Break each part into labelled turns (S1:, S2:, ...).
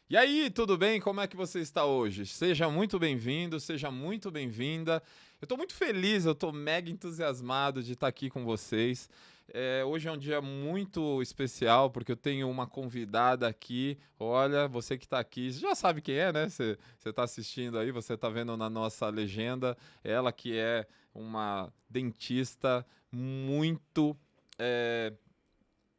S1: E aí, tudo bem? Como é que você está hoje? Seja muito bem-vindo, seja muito bem-vinda. Eu estou muito feliz, eu estou mega entusiasmado de estar aqui com vocês. Hoje é um dia muito especial porque eu tenho uma convidada aqui. Olha, você que está aqui, você já sabe quem é, né? Você está assistindo aí, você está vendo na nossa legenda. Ela que é uma dentista muito. é,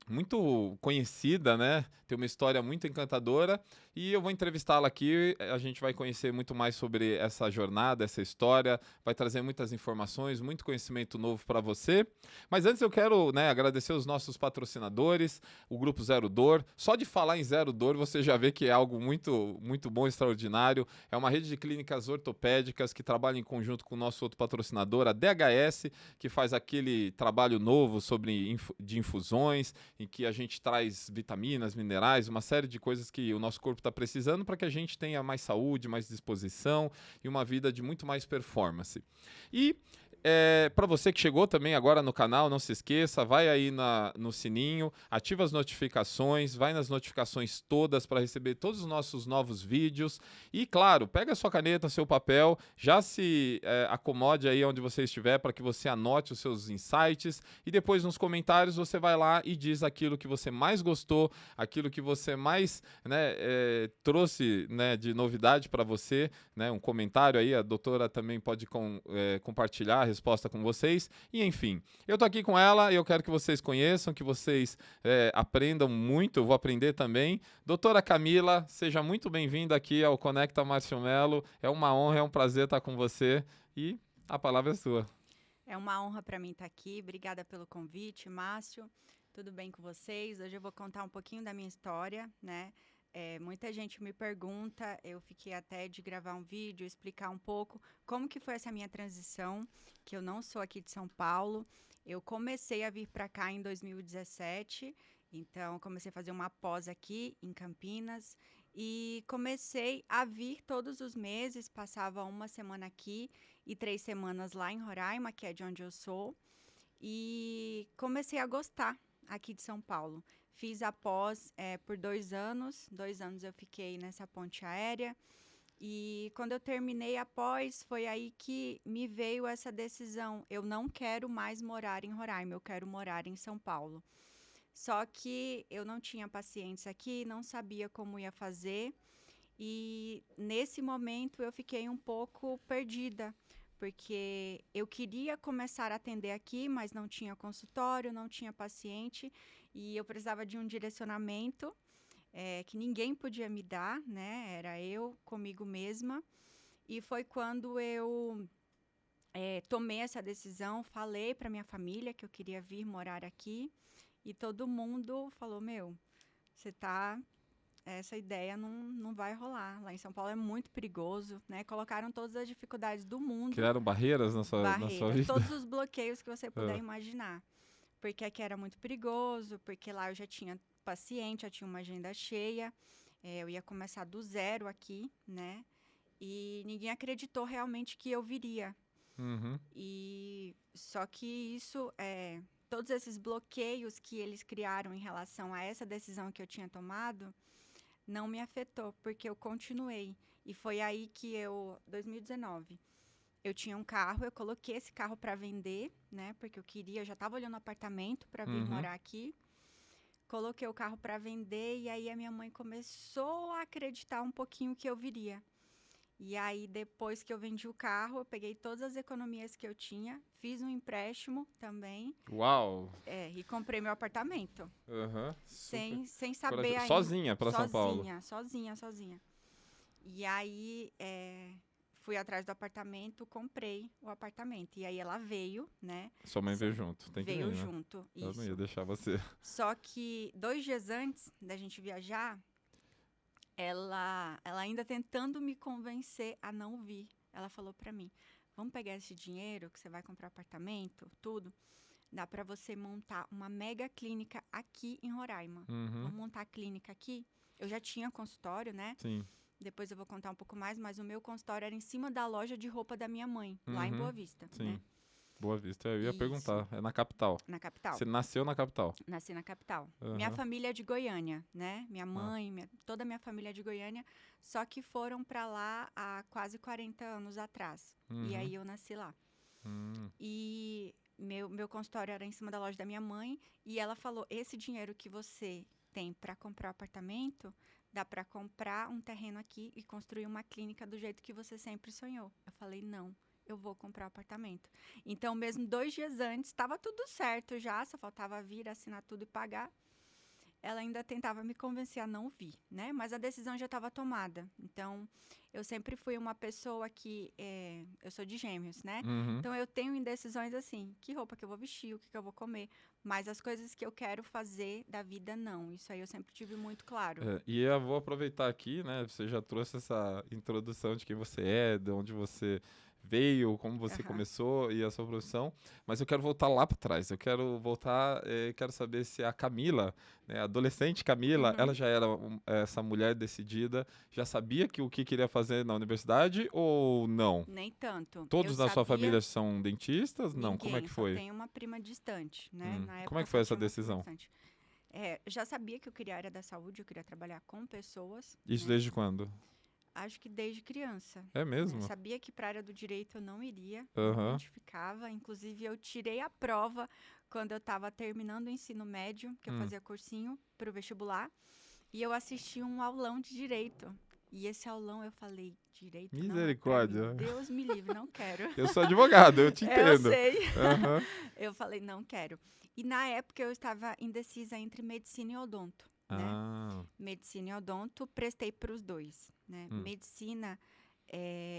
S1: muito conhecida, né? Tem uma história muito encantadora e eu vou entrevistá-la aqui. A gente vai conhecer muito mais sobre essa jornada, essa história, vai trazer muitas informações, muito conhecimento novo para você. Mas antes eu quero, né, agradecer os nossos patrocinadores, o Grupo Zero Dor. Só de falar em Zero Dor você já vê que é algo muito, muito bom, extraordinário. É uma rede de clínicas ortopédicas que trabalha em conjunto com o nosso outro patrocinador, a DHS, que faz aquele trabalho novo de infusões em que a gente traz vitaminas, minerais, uma série de coisas que o nosso corpo está precisando para que a gente tenha mais saúde, mais disposição e uma vida de muito mais performance. E para você que chegou também agora no canal, não se esqueça, vai aí no sininho, ativa as notificações, vai nas notificações todas para receber todos os nossos novos vídeos. E claro, pega a sua caneta, seu papel, já se acomode aí onde você estiver para que você anote os seus insights e depois nos comentários você vai lá e diz aquilo que você mais gostou, aquilo que você mais, né, trouxe, né, de novidade para você, né, um comentário aí, a doutora também pode compartilhar a resposta com vocês, e enfim, eu tô aqui com ela e eu quero que vocês conheçam, que vocês aprendam muito, eu vou aprender também. Doutora Camila, seja muito bem-vinda aqui ao Conecta Márcio Melo, é uma honra, é um prazer estar com você e a palavra é sua.
S2: É uma honra para mim estar aqui. Obrigada pelo convite, Márcio. Tudo bem com vocês? Hoje eu vou contar um pouquinho da minha história, né? Muita gente me pergunta, eu fiquei até de gravar um vídeo, explicar um pouco como que foi essa minha transição, que eu não sou aqui de São Paulo. Eu comecei a vir para cá em 2017, então comecei a fazer uma pós aqui em Campinas e comecei a vir todos os meses, passava uma semana aqui e 3 semanas lá em Roraima, que é de onde eu sou, e comecei a gostar aqui de São Paulo. Fiz a pós por 2 anos, 2 anos eu fiquei nessa ponte aérea, e quando eu terminei a pós, foi aí que me veio essa decisão. Eu não quero mais morar em Roraima, eu quero morar em São Paulo. Só que eu não tinha pacientes aqui, não sabia como ia fazer, e nesse momento eu fiquei um pouco perdida, porque eu queria começar a atender aqui, mas não tinha consultório, não tinha paciente, e eu precisava de um direcionamento que ninguém podia me dar, né? Era eu comigo mesma. E foi quando eu tomei essa decisão, falei para minha família que eu queria vir morar aqui, e todo mundo falou: Meu, você tá essa ideia não vai rolar. Lá em São Paulo é muito perigoso, né? Colocaram todas as dificuldades do mundo,
S1: Criaram barreiras na sua
S2: barreiras,
S1: vida?
S2: todos os bloqueios que você puder
S1: Ah,
S2: imaginar. Porque aqui era muito perigoso, porque lá eu já tinha paciente, já tinha uma agenda cheia, eu ia começar do zero aqui, né? E ninguém acreditou realmente que eu viria.
S1: uhum.
S2: E só que todos esses bloqueios que eles criaram em relação a essa decisão que eu tinha tomado, não me afetou, porque eu continuei. E foi aí que 2019, eu tinha um carro, eu coloquei esse carro para vender, né? Porque eu já estava olhando apartamento para vir
S1: Uhum.
S2: morar aqui. Coloquei o carro para vender e aí a minha mãe começou a acreditar um pouquinho que eu viria. E aí, depois que eu vendi o carro, eu peguei todas as economias que eu tinha, fiz um empréstimo também,
S1: Uau!
S2: e comprei meu apartamento.
S1: Aham, super.
S2: Sem saber
S1: Corajoso.
S2: ainda.
S1: Sozinha para São Paulo.
S2: Sozinha. E aí, fui atrás do apartamento, comprei o apartamento. E aí ela veio, né?
S1: Sua mãe veio junto. Tem que
S2: Veio
S1: vir, né?
S2: junto,
S1: Eu não ia
S2: isso.
S1: deixar você.
S2: Só que 2 dias antes da gente viajar, ela ainda tentando me convencer a não vir. Ela falou pra mim: vamos pegar esse dinheiro que você vai comprar apartamento, tudo. Dá pra você montar uma mega clínica aqui em Roraima.
S1: Uhum.
S2: Vamos montar a clínica aqui? Eu já tinha consultório, né?
S1: Sim.
S2: Depois eu vou contar um pouco mais, mas o meu consultório era em cima da loja de roupa da minha mãe, lá em
S1: Uhum.
S2: Boa Vista,
S1: Sim.
S2: né?
S1: Boa Vista. Eu ia
S2: Isso.
S1: perguntar. É na capital.
S2: Na capital.
S1: Você nasceu na capital?
S2: Nasci na capital.
S1: Aham.
S2: Minha família é de Goiânia, né? Minha
S1: Ah.
S2: mãe, toda a minha família é de Goiânia, só que foram para lá há quase 40 anos atrás. E
S1: Uhum.
S2: aí eu nasci lá.
S1: Hum.
S2: E meu consultório era em cima da loja da minha mãe, e ela falou: esse dinheiro que você tem para comprar um apartamento, dá para comprar um terreno aqui e construir uma clínica do jeito que você sempre sonhou. Eu falei: não. Eu vou comprar um apartamento. Então, mesmo 2 dias antes, estava tudo certo já, só faltava vir, assinar tudo e pagar. Ela ainda tentava me convencer a não vir, né? Mas a decisão já estava tomada. Então, eu sempre fui uma pessoa que... eu sou de Gêmeos, né?
S1: Uhum.
S2: Então, eu tenho indecisões assim. Que roupa que eu vou vestir, o que eu vou comer. Mas as coisas que eu quero fazer da vida, não. Isso aí eu sempre tive muito claro.
S1: E eu vou aproveitar aqui, né? Você já trouxe essa introdução de quem você é, de onde você veio, como você
S2: Aham.
S1: começou e a sua profissão, mas eu quero voltar lá para trás. Eu quero voltar, quero saber se a Camila, né, a adolescente Camila,
S2: Uhum.
S1: ela já era essa mulher decidida, já sabia o que queria fazer na universidade ou não?
S2: Nem tanto.
S1: Todos
S2: Eu
S1: na sua
S2: sabia...
S1: família são dentistas? Não, como é que
S2: Ninguém, só
S1: foi?
S2: tem uma prima distante, né? Na
S1: Como é
S2: época
S1: que foi
S2: só
S1: essa
S2: tinha uma prima
S1: decisão?
S2: distante. Eu já sabia que eu queria a área da saúde, eu queria trabalhar com pessoas,
S1: Isso
S2: né?
S1: desde quando?
S2: Acho que desde criança.
S1: É
S2: Eu
S1: mesmo?
S2: sabia que para a área do direito eu não iria, não me
S1: Aham.
S2: identificava. Inclusive, eu tirei a prova quando eu estava terminando o ensino médio, que eu fazia cursinho para o vestibular, e eu assisti um aulão de direito. E esse aulão eu falei: direito não é para mim.
S1: Misericórdia.
S2: Deus me livre, não quero.
S1: Eu sou advogado, eu te
S2: Eu
S1: entendo.
S2: sei.
S1: Aham.
S2: Eu falei: não quero. E na época eu estava indecisa entre medicina e odonto, né?
S1: Ah,
S2: Medicina e odonto, prestei para os dois, né? Medicina,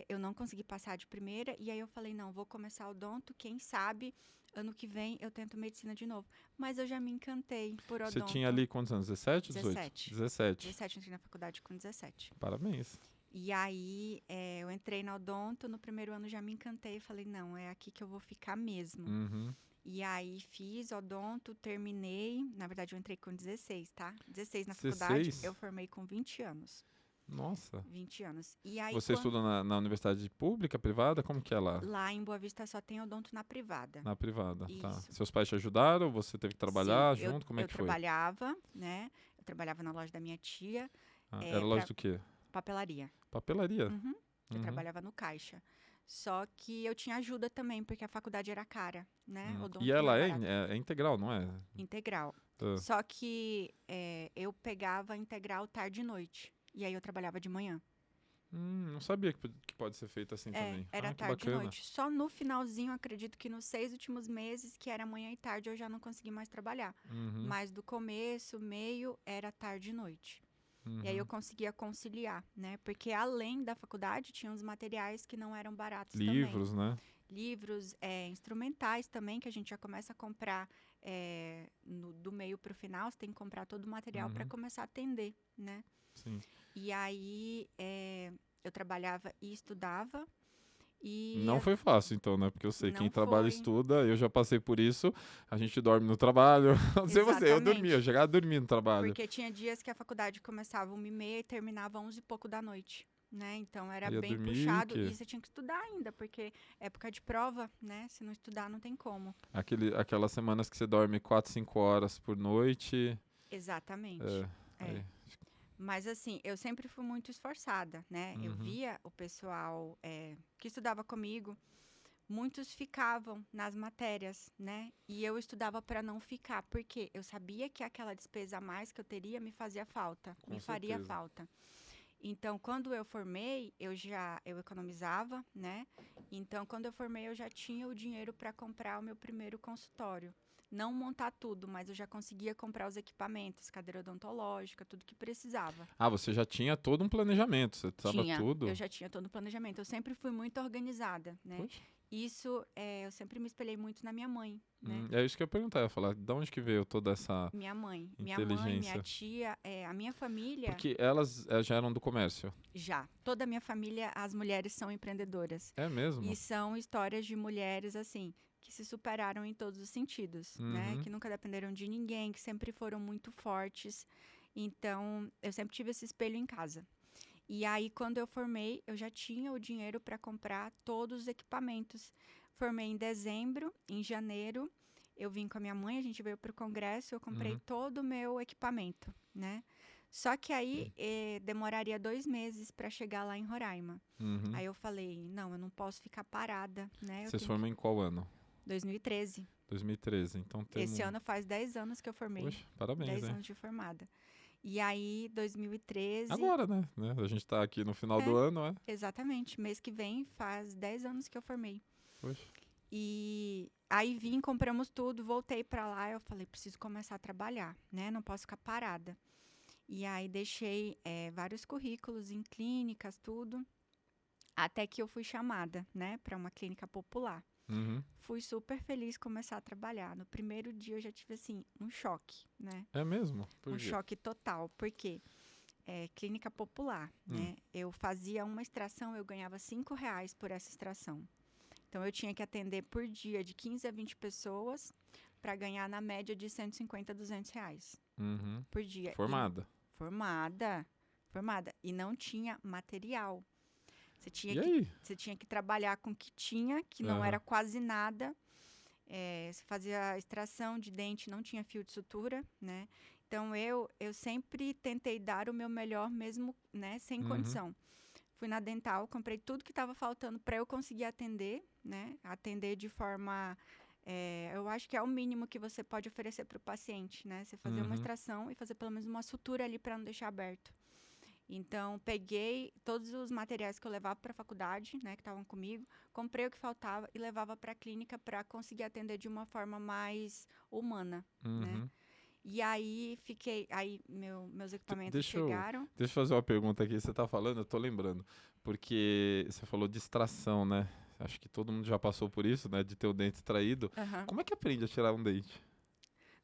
S2: eu não consegui passar de primeira, e aí eu falei: não, vou começar odonto, quem sabe ano que vem eu tento medicina de novo. Mas eu já me encantei por
S1: você
S2: odonto.
S1: tinha ali quantos anos? 17 ou 18?
S2: 17.
S1: 17.
S2: 17, eu entrei na faculdade com 17.
S1: Parabéns.
S2: E aí, eu entrei na odonto, no primeiro ano já me encantei, falei: não, é aqui que eu vou ficar mesmo.
S1: Uhum.
S2: E aí fiz odonto, terminei. Na verdade, eu entrei com 16, tá? 16 na
S1: 16?
S2: faculdade, eu formei com 20 anos.
S1: Nossa.
S2: 20 anos. E aí,
S1: Você estuda na universidade pública, privada? Como que é lá?
S2: lá em Boa Vista só tem odonto na privada.
S1: Na privada, tá.
S2: Isso.
S1: Seus pais te ajudaram? Você teve que trabalhar
S2: Sim,
S1: junto? Como é
S2: eu
S1: que foi?
S2: trabalhava, né? Eu trabalhava na loja da minha tia,
S1: Era loja do quê?
S2: papelaria.
S1: Papelaria?
S2: Uhum. Eu
S1: Uhum.
S2: trabalhava no caixa. Só que eu tinha ajuda também, porque a faculdade era cara, né? Odonto
S1: E
S2: não
S1: ela
S2: é barato.
S1: é integral, não é?
S2: Integral.
S1: Ah.
S2: Só que eu pegava integral tarde e noite. E aí eu trabalhava de manhã.
S1: Não sabia que pode ser feito assim também.
S2: Era
S1: Que
S2: tarde e
S1: bacana.
S2: noite. Só no finalzinho, acredito que nos 6 últimos meses, que era manhã e tarde, eu já não consegui mais trabalhar.
S1: Uhum.
S2: Mas do começo, meio, era tarde e noite. E aí eu conseguia conciliar, né? Porque além da faculdade, tinha uns materiais que não eram baratos
S1: Livros,
S2: também.
S1: né?
S2: Livros, instrumentais também, que a gente já começa a comprar do meio para o final. Você tem que comprar todo o material para começar a atender, né?
S1: Sim.
S2: E aí eu trabalhava e estudava. E
S1: Não foi fácil, então, né? Porque eu sei,
S2: Não
S1: quem trabalha
S2: foi.
S1: estuda, eu já passei por isso. A gente dorme no trabalho. Não sei você, eu dormia, eu
S2: Exatamente.
S1: chegava a dormir no trabalho.
S2: Porque tinha dias que a faculdade começava 1h30 e terminava 11 e pouco da noite, né? Então era
S1: Ia
S2: bem
S1: dormir
S2: puxado
S1: que?
S2: e você tinha que estudar ainda, porque época de prova, né? Se não estudar, não tem como.
S1: Aquelas semanas que você dorme 4, 5 horas por noite.
S2: Exatamente.
S1: Aí,
S2: Mas assim, eu sempre fui muito esforçada, né? Eu via o pessoal que estudava comigo, muitos ficavam nas matérias, né? E eu estudava para não ficar, porque eu sabia que aquela despesa a mais que eu teria me fazia falta,
S1: Com
S2: faria
S1: certeza.
S2: falta. Então, quando eu formei, eu economizava, né? Então, quando eu formei, eu já tinha o dinheiro para comprar o meu primeiro consultório. Não montar tudo, mas eu já conseguia comprar os equipamentos, cadeira odontológica, tudo que precisava.
S1: você já tinha todo um planejamento, você estava tudo?
S2: Eu já tinha todo o planejamento. Eu sempre fui muito organizada, né?
S1: Poxa.
S2: Isso, eu sempre me espelhei muito na minha mãe, né?
S1: É isso que eu ia perguntar, eu ia falar, de onde que veio toda essa
S2: Minha mãe,
S1: inteligência?
S2: minha tia, a minha família...
S1: Porque elas já eram do comércio.
S2: Já. Toda a minha família, as mulheres são empreendedoras.
S1: É mesmo?
S2: E são histórias de mulheres, assim, que se superaram em todos os sentidos, né? Que nunca dependeram de ninguém, que sempre foram muito fortes. Então, eu sempre tive esse espelho em casa. E aí, quando eu formei, eu já tinha o dinheiro para comprar todos os equipamentos. Formei em dezembro, em janeiro, eu vim com a minha mãe, a gente veio para o congresso, eu comprei todo o meu equipamento, né? Só que aí demoraria 2 meses para chegar lá em Roraima.
S1: Uhum.
S2: Aí eu falei, não, eu não posso ficar parada, né?
S1: Você se formou em qual ano?
S2: 2013.
S1: 2013, então
S2: Esse
S1: temos...
S2: ano faz 10 anos que eu formei.
S1: Poxa, parabéns,
S2: 10
S1: hein?
S2: anos de formada. E aí, 2013...
S1: Agora, né? A gente tá aqui no final do ano, é?
S2: Exatamente. Mês que vem faz 10 anos que eu formei.
S1: Poxa.
S2: E aí vim, compramos tudo, voltei pra lá. Eu falei, preciso começar a trabalhar, né? Não posso ficar parada. E aí deixei vários currículos em clínicas, tudo. Até que eu fui chamada, né? Pra uma clínica popular.
S1: Uhum.
S2: Fui super feliz começar a trabalhar. No primeiro dia eu já tive, assim, um choque, né?
S1: É mesmo? Por
S2: Um
S1: quê?
S2: choque total. Porque clínica popular, né? Eu fazia uma extração, eu ganhava R$ 5 por essa extração. Então, eu tinha que atender por dia de 15 a 20 pessoas para ganhar, na média, de 150 a R$ 200
S1: Uhum.
S2: por dia.
S1: Formada.
S2: Formada. E não tinha material.
S1: E aí?
S2: Você tinha que trabalhar com o que tinha, que não era quase nada. Você fazia a extração de dente, não tinha fio de sutura, né? Então, eu sempre tentei dar o meu melhor mesmo, né? Sem condição. Fui na dental, comprei tudo que estava faltando para eu conseguir atender, né? Atender de forma... eu acho que é o mínimo que você pode oferecer para o paciente, né? Você fazer uma extração e fazer pelo menos uma sutura ali para não deixar aberto. Então, peguei todos os materiais que eu levava para a faculdade, né? Que estavam comigo. Comprei o que faltava e levava para a clínica para conseguir atender de uma forma mais humana, né? E aí, meus equipamentos chegaram.
S1: Deixa eu fazer uma pergunta aqui. Você tá falando, eu tô lembrando. Porque você falou de extração, né? Acho que todo mundo já passou por isso, né? De ter o dente extraído. Como é que aprende a tirar um dente?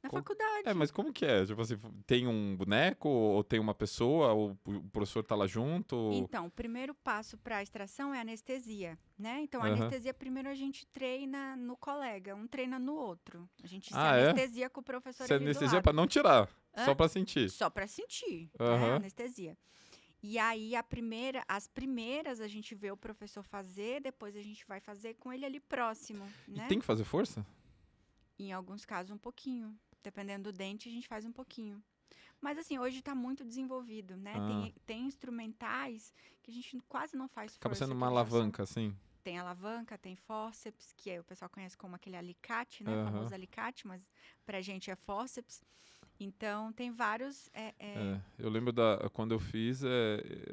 S2: Na faculdade.
S1: Mas como que é? Tipo assim, tem um boneco, ou tem uma pessoa, ou o professor tá lá junto?
S2: Então, o primeiro passo para a extração é a anestesia, né? Então, a anestesia, primeiro a gente treina no colega, um treina no outro. A gente se anestesia com o professor
S1: Você
S2: ali do
S1: anestesia
S2: lado.
S1: pra não tirar, só pra sentir.
S2: Só para sentir, né? Anestesia. E aí, as primeiras a gente vê o professor fazer, depois a gente vai fazer com ele ali próximo, né?
S1: E tem que fazer força?
S2: Em alguns casos, um pouquinho. Dependendo do dente, a gente faz um pouquinho. Mas, assim, hoje está muito desenvolvido, né? Tem instrumentais que a gente quase não faz força.
S1: Acaba sendo uma alavanca, assim.
S2: Tem alavanca, tem fórceps, que o pessoal conhece como aquele alicate, né? O famoso alicate, mas pra gente é fórceps. Então, tem vários...
S1: Eu lembro quando eu fiz,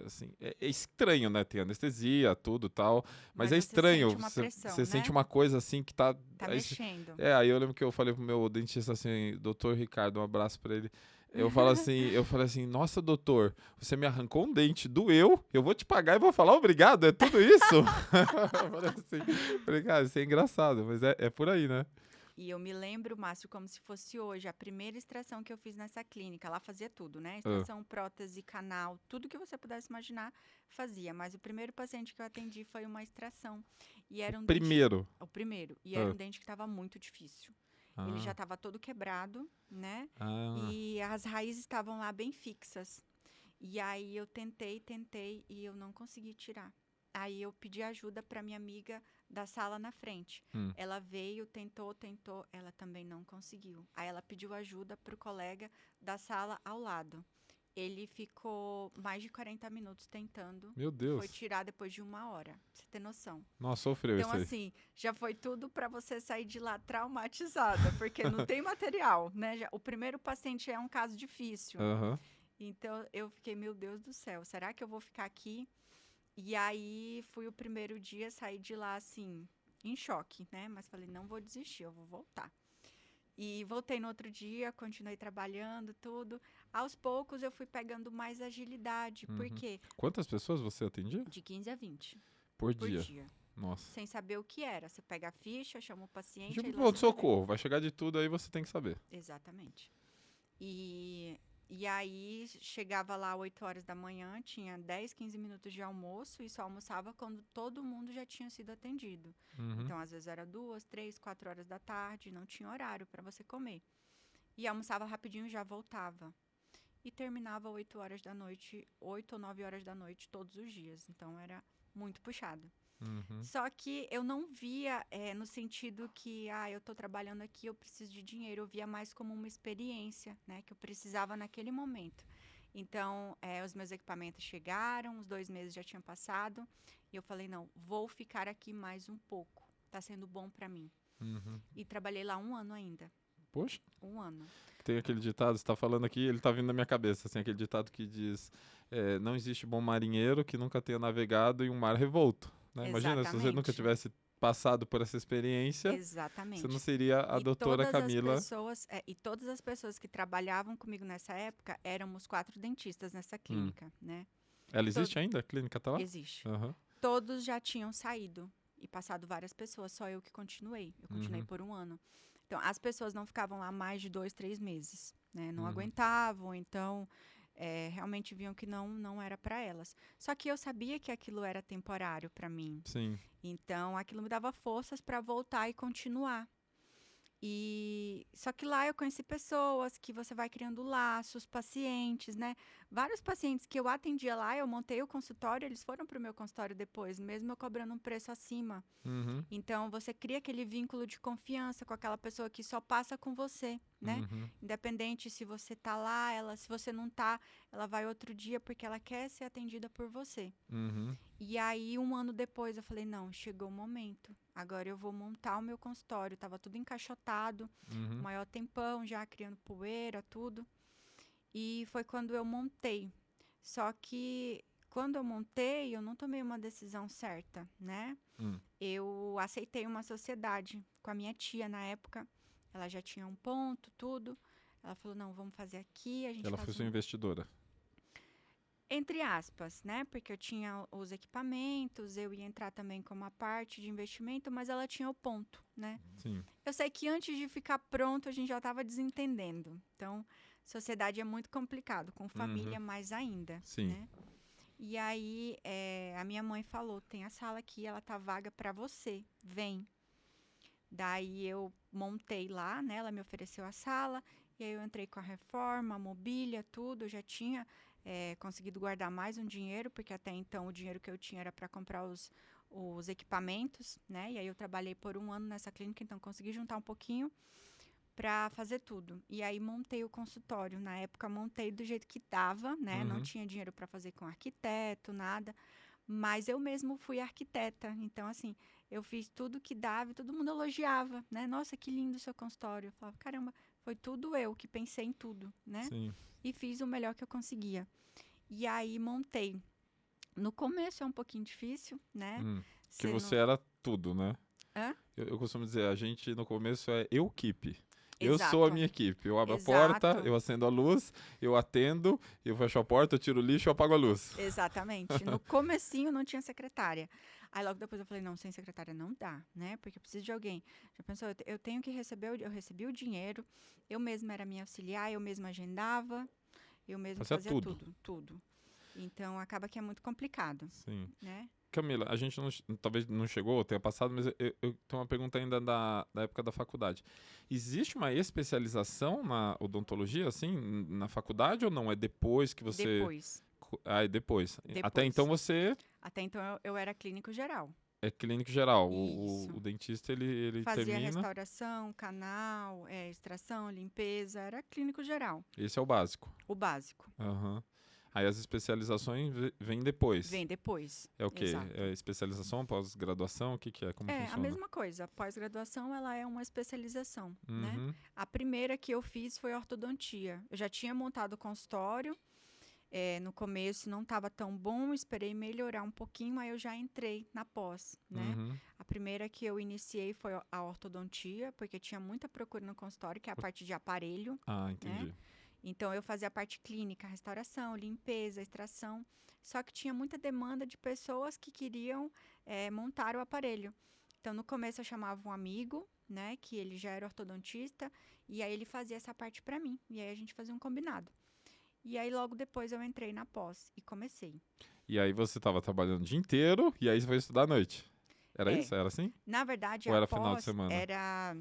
S1: assim, é estranho, né? Tem anestesia, tudo e tal, mas é estranho.
S2: Você sente uma pressão,
S1: você
S2: né?
S1: sente uma coisa assim que tá
S2: mexendo.
S1: Aí eu lembro que eu falei pro meu dentista assim, doutor Ricardo, um abraço pra ele. Eu falei assim, nossa, doutor, você me arrancou um dente, doeu, eu vou te pagar e vou falar obrigado, é tudo isso? Eu falei assim, cara, isso é engraçado, mas é por aí, né?
S2: E eu me lembro, Márcio, como se fosse hoje, a primeira extração que eu fiz nessa clínica. Lá fazia tudo, né? Extração, prótese, canal, tudo que você pudesse imaginar, fazia. Mas o primeiro paciente que eu atendi foi uma extração. E era um
S1: primeiro?
S2: O primeiro. E era um dente que estava muito difícil. Ele já estava todo quebrado, né? E as raízes estavam lá bem fixas. E aí eu tentei e eu não consegui tirar. Aí eu pedi ajuda para minha amiga da sala na frente. Ela veio, tentou, ela também não conseguiu. Aí ela pediu ajuda para o colega da sala ao lado. Ele ficou mais de 40 minutos tentando.
S1: Meu Deus.
S2: Foi tirar depois de 1 hora, pra você ter noção.
S1: Nossa, sofreu
S2: então,
S1: isso aí.
S2: assim, já foi tudo para você sair de lá traumatizada, porque não tem material, né? O primeiro paciente é um caso difícil. Então, eu fiquei, meu Deus do céu, será que eu vou ficar aqui? E aí, fui o primeiro dia, saí de lá, assim, em choque, né? Mas falei, não vou desistir, eu vou voltar. E voltei no outro dia, continuei trabalhando, tudo. Aos poucos, eu fui pegando mais agilidade, porque...
S1: Quantas pessoas você atendia?
S2: De 15 a 20.
S1: Por dia? Nossa.
S2: Sem saber o que era. Você pega a ficha, chama o paciente...
S1: Tipo, pronto-socorro, vai chegar de tudo, aí você tem que saber.
S2: Exatamente. E aí, chegava lá 8 horas da manhã, tinha 10, 15 minutos de almoço e só almoçava quando todo mundo já tinha sido atendido. Então, às vezes era 2, 3, 4 horas da tarde, não tinha horário para você comer. E almoçava rapidinho e já voltava. E terminava 8 horas da noite, 8 ou 9 horas da noite todos os dias. Então, era muito puxado.
S1: Uhum.
S2: Só que eu não via no sentido que, eu tô trabalhando aqui, eu preciso de dinheiro. Eu via mais como uma experiência, né? Que eu precisava naquele momento. Então, os meus equipamentos chegaram, os 2 meses já tinham passado. E eu falei, não, vou ficar aqui mais um pouco. Tá sendo bom para mim.
S1: Uhum.
S2: E trabalhei lá 1 ano ainda.
S1: Poxa,
S2: 1 ano.
S1: tem aquele ditado, você tá falando aqui, ele tá vindo na minha cabeça, assim, aquele ditado que diz, não existe bom marinheiro que nunca tenha navegado em um mar revolto, né? Imagina, se você nunca
S2: Exatamente.
S1: tivesse passado por essa experiência, você não
S2: Exatamente.
S1: seria a doutora Camila.
S2: E todas as pessoas que trabalhavam comigo nessa época, éramos 4 dentistas nessa clínica, né?
S1: Ela existe ainda? A clínica tá lá?
S2: Existe.
S1: Aham.
S2: Todos já tinham saído e passado várias pessoas, só eu que continuei. Eu continuei
S1: Uhum.
S2: por 1 ano. Então, as pessoas não ficavam lá mais de 2, 3 meses, né? Não
S1: Uhum.
S2: aguentavam, então realmente viam que não era para elas. Só que eu sabia que aquilo era temporário para mim.
S1: Sim.
S2: Então, aquilo me dava forças para voltar e continuar. E só que lá eu conheci pessoas que você vai criando laços, pacientes, né? Vários pacientes que eu atendia lá, eu montei o consultório, eles foram para o meu consultório depois, mesmo eu cobrando um preço acima.
S1: Uhum.
S2: Então você cria aquele vínculo de confiança com aquela pessoa que só passa com você, né?
S1: Uhum.
S2: Independente se você tá lá, se você não tá, ela vai outro dia porque ela quer ser atendida por você.
S1: Uhum.
S2: E aí, 1 ano depois, eu falei, não, chegou o momento. Agora eu vou montar o meu consultório. Tava tudo encaixotado,
S1: Uhum.
S2: maior tempão, já criando poeira, tudo. E foi quando eu montei. Só que quando eu montei, eu não tomei uma decisão certa, né? Eu aceitei uma sociedade com a minha tia na época. Ela já tinha um ponto, tudo. Ela falou, não, vamos fazer aqui, a gente
S1: Ela
S2: faz
S1: foi sua investidora.
S2: Entre aspas, né? Porque eu tinha os equipamentos, eu ia entrar também como uma parte de investimento, mas ela tinha o ponto, né?
S1: Sim.
S2: Eu sei que antes de ficar pronto, a gente já estava desentendendo. Então, sociedade é muito complicado, com família mais ainda,
S1: Sim.
S2: né? E aí, a minha mãe falou, tem a sala aqui, ela tá vaga para você, vem. Daí eu montei lá, né? Ela me ofereceu a sala, e aí eu entrei com a reforma, a mobília, tudo, eu já tinha conseguido guardar mais um dinheiro, porque até então o dinheiro que eu tinha era para comprar os equipamentos, né? E aí eu trabalhei por 1 ano nessa clínica, então consegui juntar um pouquinho para fazer tudo. E aí montei o consultório. Na época montei do jeito que dava, né? Não tinha dinheiro para fazer com arquiteto, nada. Mas eu mesmo fui arquiteta. Então, assim, eu fiz tudo que dava e todo mundo elogiava, né? Nossa, que lindo o seu consultório. Eu falava, caramba, foi tudo eu que pensei em tudo, né?
S1: Sim.
S2: E fiz o melhor que eu conseguia. E aí montei. No começo é um pouquinho difícil, né?
S1: Que você era tudo, né?
S2: Hã?
S1: Eu costumo dizer, a gente no começo é equipe. Eu
S2: Exato.
S1: sou a minha equipe. Eu abro
S2: Exato.
S1: a porta, eu acendo a luz, eu atendo, eu fecho a porta, eu tiro o lixo, eu apago a luz.
S2: Exatamente. No comecinho não tinha secretária. Aí logo depois eu falei, não, sem secretária não dá, né? Porque eu preciso de alguém. Já pensou, eu tenho que receber, eu recebi o dinheiro, eu mesma era minha auxiliar, eu mesma agendava, eu mesma fazia tudo. Então acaba que é muito complicado,
S1: Sim.
S2: né?
S1: Camila, a gente talvez não chegou ou tenha passado, mas eu tenho uma pergunta ainda da época da faculdade. Existe uma especialização na odontologia, assim, na faculdade ou não? É depois que você...
S2: Depois.
S1: Ah, é depois.
S2: Depois.
S1: Até então você
S2: Até então eu era clínico geral.
S1: é clínico geral.
S2: Isso.
S1: O dentista, ele
S2: Fazia
S1: termina...
S2: restauração, canal, extração, limpeza, era clínico geral.
S1: Esse é o básico.
S2: O básico.
S1: Aham. Aí as especializações vêm depois.
S2: Vem depois.
S1: É o quê?
S2: Exato.
S1: É especialização, pós-graduação? O que é? Como
S2: É
S1: funciona?
S2: a mesma coisa. A pós-graduação, ela é uma especialização, né?
S1: Uhum.
S2: A primeira que eu fiz foi ortodontia. Eu já tinha montado o consultório. No começo não estava tão bom, esperei melhorar um pouquinho, aí eu já entrei na pós, né?
S1: Uhum.
S2: A primeira que eu iniciei foi a ortodontia, porque tinha muita procura no consultório, que é a parte de aparelho.
S1: Ah, entendi.
S2: Então, eu fazia a parte clínica, restauração, limpeza, extração. Só que tinha muita demanda de pessoas que queriam montar o aparelho. Então, no começo, eu chamava um amigo, né? Que ele já era ortodontista. E aí, ele fazia essa parte para mim. E aí, a gente fazia um combinado. E aí, logo depois, eu entrei na pós e comecei.
S1: E aí você estava trabalhando o dia inteiro e aí você foi estudar à noite. Era isso? Era assim?
S2: Na verdade,
S1: Ou
S2: a
S1: era
S2: pós
S1: final de semana?
S2: era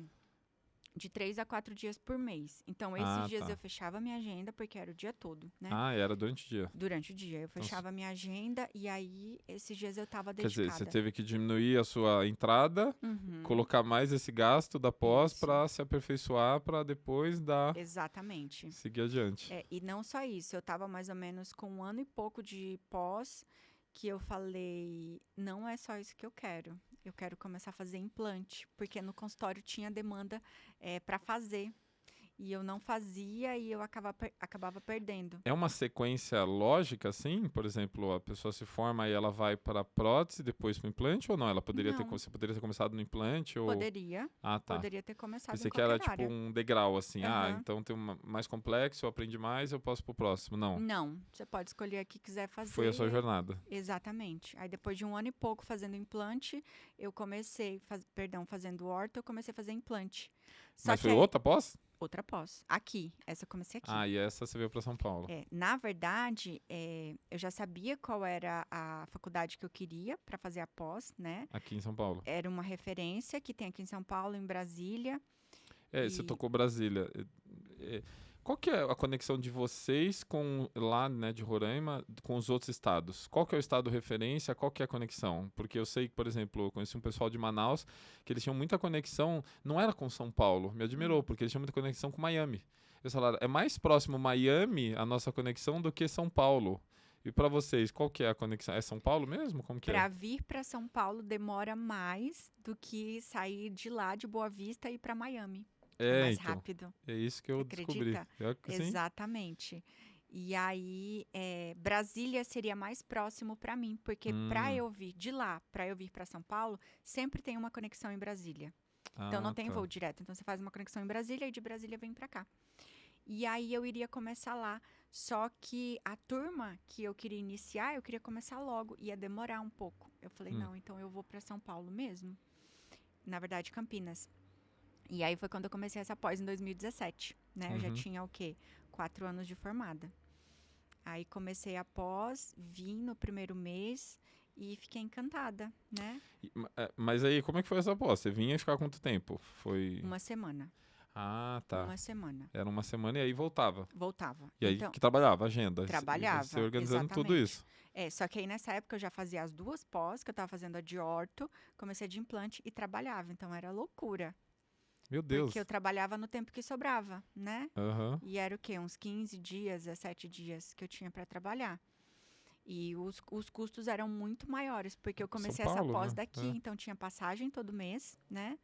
S2: de 3 a 4 dias por mês. Então, esses dias eu fechava a minha agenda, porque era o dia todo, né?
S1: Ah, era durante o dia.
S2: Durante o dia. Eu fechava a minha agenda e aí, esses dias eu tava
S1: Quer
S2: dedicada.
S1: dizer, você teve que diminuir a sua entrada, colocar mais esse gasto da pós para se aperfeiçoar, para depois dar...
S2: Exatamente.
S1: Seguir adiante.
S2: E não só isso, eu tava mais ou menos com 1 ano e pouco de pós, que eu falei, não é só isso que eu quero começar a fazer implante, porque no consultório tinha demanda para fazer, e eu não fazia e eu acabava perdendo.
S1: É uma sequência lógica, assim? Por exemplo, a pessoa se forma e ela vai para a prótese, depois para o implante, ou não? Ela poderia ter, você poderia ter começado no implante? Ou...
S2: Poderia.
S1: Ah, tá.
S2: Poderia ter começado
S1: Pensei
S2: em
S1: que era
S2: qualquer
S1: tipo
S2: área.
S1: um degrau, assim. Então tem mais complexo, eu aprendi mais, eu posso pro próximo. Não.
S2: Não, você pode escolher o que quiser fazer.
S1: Foi a sua jornada.
S2: Exatamente. Aí depois de 1 ano e pouco fazendo implante, eu comecei, fazendo orto, eu comecei a fazer implante.
S1: Mas foi outra pós?
S2: Outra pós. Aqui. Essa eu comecei aqui.
S1: Ah, e essa você veio para São Paulo.
S2: Na verdade, eu já sabia qual era a faculdade que eu queria para fazer a pós, né?
S1: Aqui em São Paulo.
S2: Era uma referência que tem aqui em São Paulo, em Brasília.
S1: Você tocou Brasília. Qual que é a conexão de vocês com lá, né, de Roraima, com os outros estados? Qual que é o estado referência? Qual que é a conexão? Porque eu sei que, por exemplo, eu conheci um pessoal de Manaus que eles tinham muita conexão, não era com São Paulo, me admirou, porque eles tinham muita conexão com Miami. Eles falaram, é mais próximo Miami a nossa conexão do que São Paulo. E para vocês, qual que é a conexão? É São Paulo mesmo? Como que
S2: Para vir para São Paulo demora mais do que sair de lá de Boa Vista e ir para Miami. Mais
S1: então,
S2: rápido.
S1: É isso que eu descobri.
S2: Exatamente. E aí, Brasília seria mais próximo para mim, porque para eu vir de lá, para eu vir para São Paulo, sempre tem uma conexão em Brasília. Então não tem voo direto. Então você faz uma conexão em Brasília e de Brasília vem para cá. E aí eu iria começar lá. Só que a turma que eu queria iniciar, eu queria começar logo. Ia demorar um pouco. Eu falei, não, então eu vou para São Paulo mesmo. Na verdade, Campinas. E aí foi quando eu comecei essa pós em 2017, né? Eu já tinha o quê? 4 anos de formada. Aí comecei a pós, vim no primeiro mês e fiquei encantada, né?
S1: Mas aí, como é que foi essa pós? Você vinha e ficava quanto tempo? Foi...
S2: 1 semana.
S1: Ah, tá.
S2: 1 semana.
S1: Era 1 semana e aí voltava.
S2: Voltava.
S1: E aí que trabalhava, agenda.
S2: Trabalhava,
S1: você organizando
S2: exatamente.
S1: tudo isso.
S2: Só que aí nessa época eu já fazia as 2 pós, que eu tava fazendo a de orto, comecei a de implante e trabalhava. Então era loucura.
S1: Meu Deus.
S2: Porque eu trabalhava no tempo que sobrava, né? E era o quê? Uns 15 dias, 17 dias que eu tinha para trabalhar. E os custos eram muito maiores, porque eu comecei essa pós daqui, então tinha passagem todo mês, né?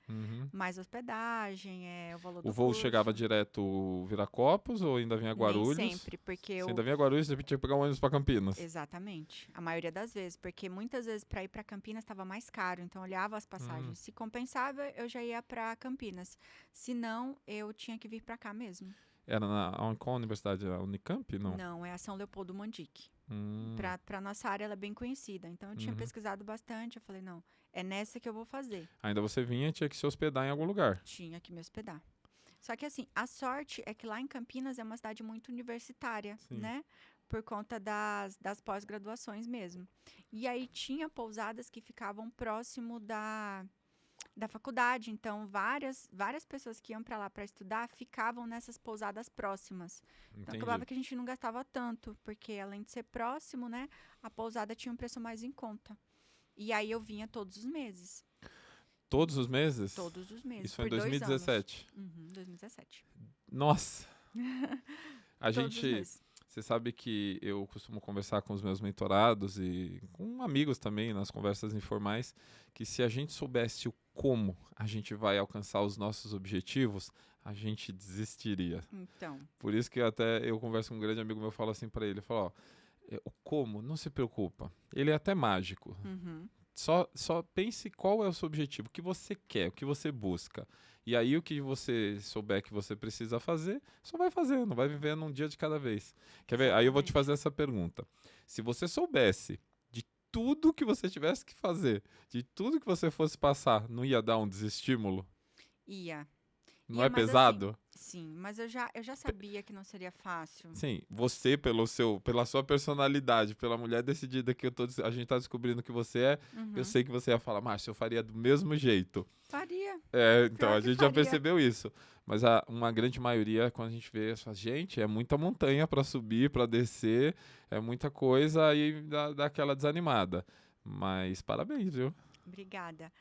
S2: Mais hospedagem, o valor do curso.
S1: O voo chegava direto Viracopos ou ainda vinha Guarulhos?
S2: Nem sempre, porque
S1: Você ainda vinha Guarulhos, você tinha que pegar um ônibus para Campinas.
S2: Exatamente, a maioria das vezes, porque muitas vezes para ir para Campinas estava mais caro, então eu olhava as passagens. Se compensava, eu já ia para Campinas. Se não, eu tinha que vir para cá mesmo.
S1: Era qual universidade? A Unicamp? Não,
S2: não, é a São Leopoldo Mandic. Para nossa área, ela é bem conhecida. Então, eu tinha pesquisado bastante. Eu falei, não, é nessa que eu vou fazer.
S1: Ainda você vinha e tinha que se hospedar em algum lugar.
S2: Tinha que me hospedar. Só que, assim, a sorte é que lá em Campinas é uma cidade muito universitária, né? Por conta das pós-graduações mesmo. E aí, tinha pousadas que ficavam próximo da faculdade. Então, várias pessoas que iam para lá para estudar ficavam nessas pousadas próximas. Então, acabava que a gente não gastava tanto, porque além de ser próximo, né, a pousada tinha um preço mais em conta. E aí eu vinha todos os meses.
S1: Todos os meses?
S2: Todos os meses.
S1: Isso foi em 2017?
S2: 2017.
S1: Nossa!
S2: Todos os meses.
S1: Você sabe que eu costumo conversar com os meus mentorados e com amigos também, nas conversas informais, que se a gente soubesse o como a gente vai alcançar os nossos objetivos, a gente desistiria.
S2: Então.
S1: Por isso que eu converso com um grande amigo meu, falo assim para ele, eu falo, o como, não se preocupa, ele é até mágico. Só pense qual é o seu objetivo, o que você quer, o que você busca. E aí o que você souber que você precisa fazer, só vai fazer, não vai viver num dia de cada vez. Quer ver? Aí eu vou te fazer essa pergunta. Se você soubesse de tudo que você tivesse que fazer, de tudo que você fosse passar, não ia dar um desestímulo?
S2: Ia.
S1: Não é pesado?
S2: Assim, Sim, mas eu já sabia que não seria fácil.
S1: Sim, você, pela sua personalidade, pela mulher decidida que a gente tá descobrindo que você é, eu
S2: Uhum.
S1: sei que você ia falar, Márcio, eu faria do mesmo jeito.
S2: Faria,
S1: Então,
S2: pior
S1: a
S2: que
S1: gente já
S2: faria.
S1: percebeu isso. Mas uma grande maioria, quando a gente vê, fala, gente, é muita montanha para subir, para descer, é muita coisa, aí dá aquela desanimada. Mas parabéns, viu?
S2: Obrigada.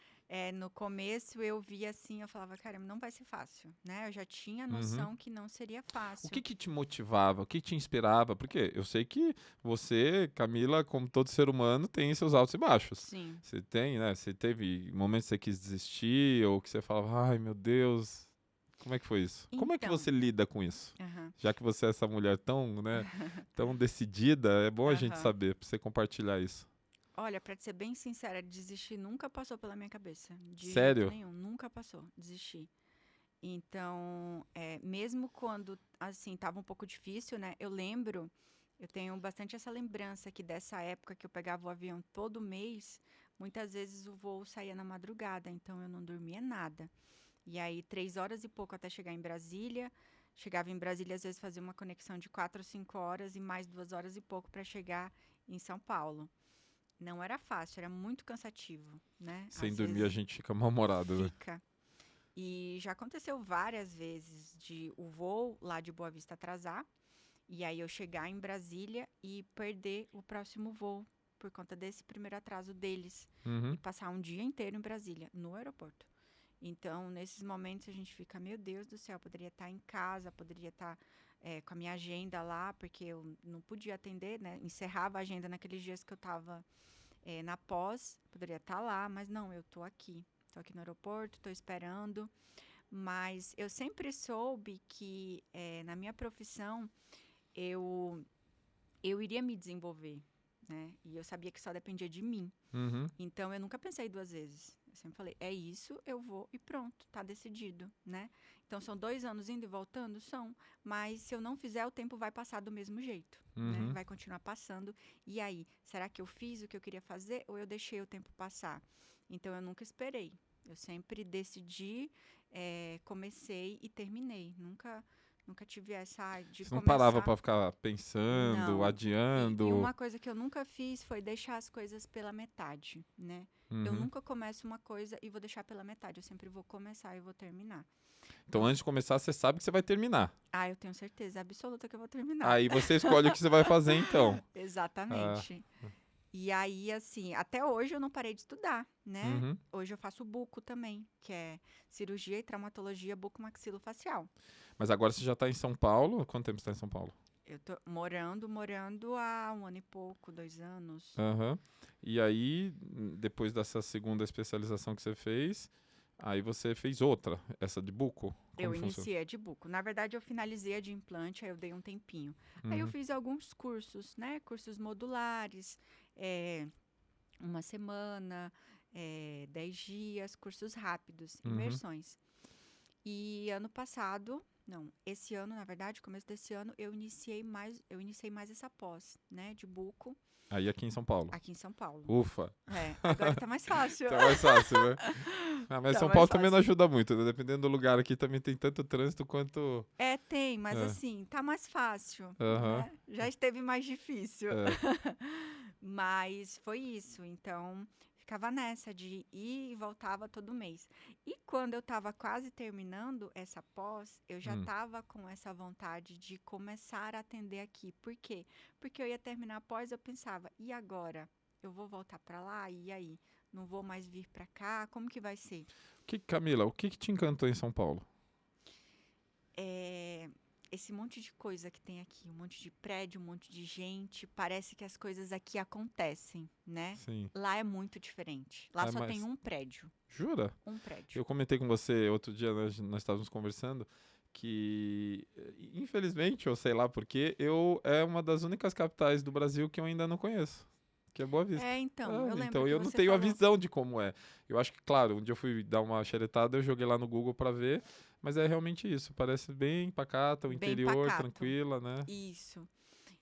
S2: No começo eu via assim, eu falava, caramba, não vai ser fácil, né? Eu já tinha
S1: Uhum.
S2: noção que não seria
S1: O
S2: fácil.
S1: que te motivava? O que te inspirava? Porque eu sei que você, Camila, como todo ser humano, tem seus altos e baixos.
S2: Sim.
S1: Você tem, né? Você teve momentos que você quis desistir ou que você falava, ai meu Deus, como é que foi isso? Como é que
S2: Então,
S1: você lida com isso?
S2: aham,
S1: Já que você é essa mulher tão, né, tão decidida, é bom a gente
S2: aham.
S1: saber, pra você compartilhar isso.
S2: Olha, pra te ser bem sincera, desistir nunca passou pela minha cabeça, de jeito
S1: Sério?
S2: nenhum, nunca passou, desistir. Então, mesmo quando, assim, tava um pouco difícil, né? Eu tenho bastante essa lembrança que dessa época que eu pegava o avião todo mês, muitas vezes o voo saía na madrugada, então eu não dormia nada. E aí, 3 horas e pouco até chegar em Brasília. Chegava em Brasília, às vezes fazia uma conexão de 4 ou 5 horas e mais 2 horas e pouco para chegar em São Paulo. Não era fácil, era muito cansativo, né?
S1: Sem
S2: Às
S1: dormir a
S2: vezes
S1: gente fica mal-humorado, né?
S2: fica. E já aconteceu várias vezes de o voo lá de Boa Vista atrasar, e aí eu chegar em Brasília e perder o próximo voo por conta desse primeiro atraso deles e
S1: Uhum.
S2: passar um dia inteiro em Brasília, no aeroporto. Então, nesses momentos a gente fica, meu Deus do céu, poderia estar em casa, poderia estar com a minha agenda lá, porque eu não podia atender, né? Encerrava a agenda naqueles dias que eu estava na pós, poderia estar lá, mas não, eu tô aqui. Tô aqui no aeroporto, tô esperando. Mas eu sempre soube que na minha profissão eu, eu iria me desenvolver, né? E eu sabia que só dependia de mim.
S1: Uhum.
S2: Então eu nunca pensei duas vezes. Eu sempre falei, é isso, eu vou e pronto, tá decidido, né? Então são 2 anos indo e voltando? São. Mas se eu não fizer, o tempo vai passar do mesmo jeito, né?
S1: Uhum.
S2: Vai continuar passando. E aí, será que eu fiz o que eu queria fazer ou eu deixei o tempo passar? Então eu nunca esperei. Eu sempre decidi, comecei e terminei. Nunca tive essa de
S1: Você não parava
S2: começar.
S1: pra ficar pensando,
S2: Não. E
S1: adiando.
S2: uma coisa que eu nunca fiz foi deixar as coisas pela metade, né? Eu
S1: Uhum.
S2: nunca começo uma coisa e vou deixar pela metade. Eu sempre vou começar e vou terminar.
S1: Então,
S2: Então,
S1: antes de começar, você sabe que você vai terminar.
S2: eu tenho certeza absoluta que eu vou terminar.
S1: Aí você escolhe o que você vai fazer, então. Ah,
S2: Exatamente. E aí, assim, até hoje eu não parei de estudar, né?
S1: uhum.
S2: Hoje eu faço buco também, que é cirurgia e traumatologia bucomaxilofacial.
S1: Mas agora você já tá em São Paulo? Quanto tempo você tá em São Paulo?
S2: Eu tô morando há 1 ano e pouco, 2 anos.
S1: Aham. E aí, depois dessa segunda especialização que você fez, aí você fez outra, essa de buco?
S2: Eu
S1: Como funciona?
S2: iniciei a de buco. Na verdade, eu finalizei a de implante, aí eu dei um tempinho. Aí eu
S1: Uhum.
S2: fiz alguns cursos, né? Cursos modulares, é, uma semana, 10 dias, cursos rápidos,
S1: Uhum.
S2: imersões. E ano passado, não, esse ano, na verdade, começo desse ano, eu iniciei mais essa pós, né? De buco,
S1: Aí aqui em São Paulo.
S2: aqui em São Paulo.
S1: Ufa.
S2: Agora tá mais fácil.
S1: Tá mais fácil, né? Ah, mas
S2: Tá
S1: São
S2: mais
S1: Paulo também não
S2: fácil.
S1: ajuda muito, né? Dependendo do lugar aqui também tem tanto trânsito quanto.
S2: Tem, mas
S1: É.
S2: assim, tá mais fácil,
S1: Aham.
S2: né? Já esteve mais difícil.
S1: É.
S2: Mas foi isso. Então, ficava nessa de ir e voltava todo mês. E quando eu estava quase terminando essa pós, eu já
S1: Hum.
S2: estava com essa vontade de começar a atender aqui. Por quê? Porque eu ia terminar a pós, eu pensava, e agora? Eu vou voltar para lá? E aí? Não vou mais vir para cá? Como que vai ser?
S1: Camila, o que te encantou em São Paulo?
S2: É, esse monte de coisa que tem aqui, um monte de prédio, um monte de gente, parece que as coisas aqui acontecem, né?
S1: Sim.
S2: Lá é muito diferente. Lá
S1: Ah,
S2: só tem
S1: mas.
S2: um prédio.
S1: Jura?
S2: Um prédio.
S1: Eu comentei com você outro dia, nós estávamos conversando, que infelizmente, ou sei lá porquê, é uma das únicas capitais do Brasil que eu ainda não conheço, que é Boa Vista.
S2: Então, eu lembro
S1: Então
S2: que
S1: eu não
S2: você
S1: tenho a
S2: falou.
S1: visão de como é. Eu acho que, claro, um dia eu fui dar uma xeretada, eu joguei lá no Google pra ver, mas é realmente isso. Parece bem pacata, o
S2: Bem
S1: interior,
S2: pacato.
S1: tranquila, né?
S2: Isso.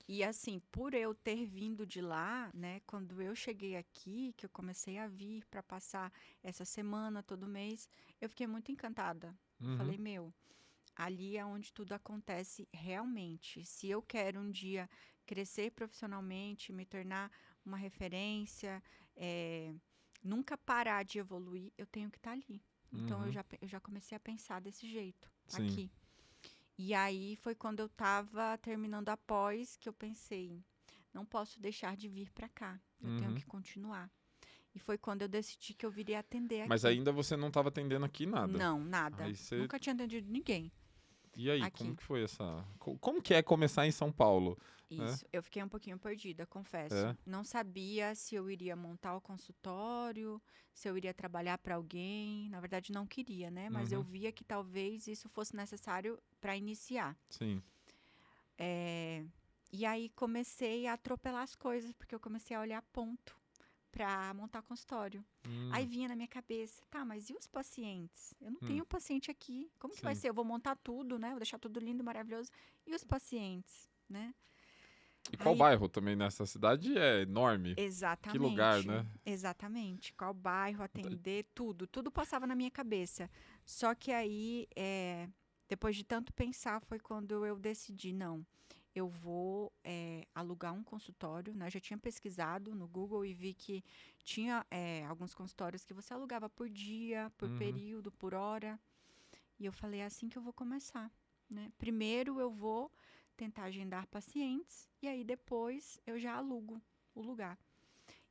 S2: E assim, por eu ter vindo de lá, né, quando eu cheguei aqui, que eu comecei a vir para passar essa semana, todo mês, eu fiquei muito encantada. Eu
S1: Uhum.
S2: falei, meu, Ali é onde tudo acontece realmente. Se eu quero um dia crescer profissionalmente, me tornar uma referência, nunca parar de evoluir, eu tenho que estar ali. Então
S1: Uhum.
S2: eu já comecei a pensar desse jeito,
S1: Sim.
S2: aqui. E aí foi quando eu estava terminando a pós que eu pensei, não posso deixar de vir para cá, eu tenho
S1: Uhum.
S2: que continuar. E foi quando eu decidi que eu viria atender
S1: Mas
S2: aqui.
S1: ainda você não estava atendendo aqui nada.
S2: Não, nada.
S1: Aí você.
S2: Nunca tinha atendido ninguém
S1: E aí, como
S2: aqui.
S1: que foi essa. Como que é começar em São Paulo? Né?
S2: Isso. Eu fiquei um pouquinho perdida, confesso.
S1: É.
S2: Não sabia se eu iria montar o consultório, se eu iria trabalhar para alguém. Na verdade, não queria, né? Mas eu
S1: Uhum.
S2: via que talvez isso fosse necessário para iniciar.
S1: Sim.
S2: E aí comecei a atropelar as coisas, porque eu comecei a olhar ponto para montar consultório. Aí
S1: Hum.
S2: vinha na minha cabeça, tá, mas e os pacientes? Eu não
S1: Hum.
S2: tenho paciente aqui. Como que vai
S1: Sim.
S2: ser? Eu vou montar tudo, né? Vou deixar tudo lindo, maravilhoso. E os pacientes, né?
S1: E qual
S2: Aí,
S1: bairro também nessa cidade é enorme? Que lugar,
S2: exatamente,
S1: né?
S2: exatamente. Qual bairro atender, tudo. Tudo passava na minha cabeça. Só que aí, depois de tanto pensar, foi quando eu decidi, não, eu vou alugar um consultório, né? Eu já tinha pesquisado no Google e vi que tinha alguns consultórios que você alugava por dia, por
S1: Uhum.
S2: período, por hora. E eu falei, é assim que eu vou começar, né? Primeiro eu vou tentar agendar pacientes e aí depois eu já alugo o lugar.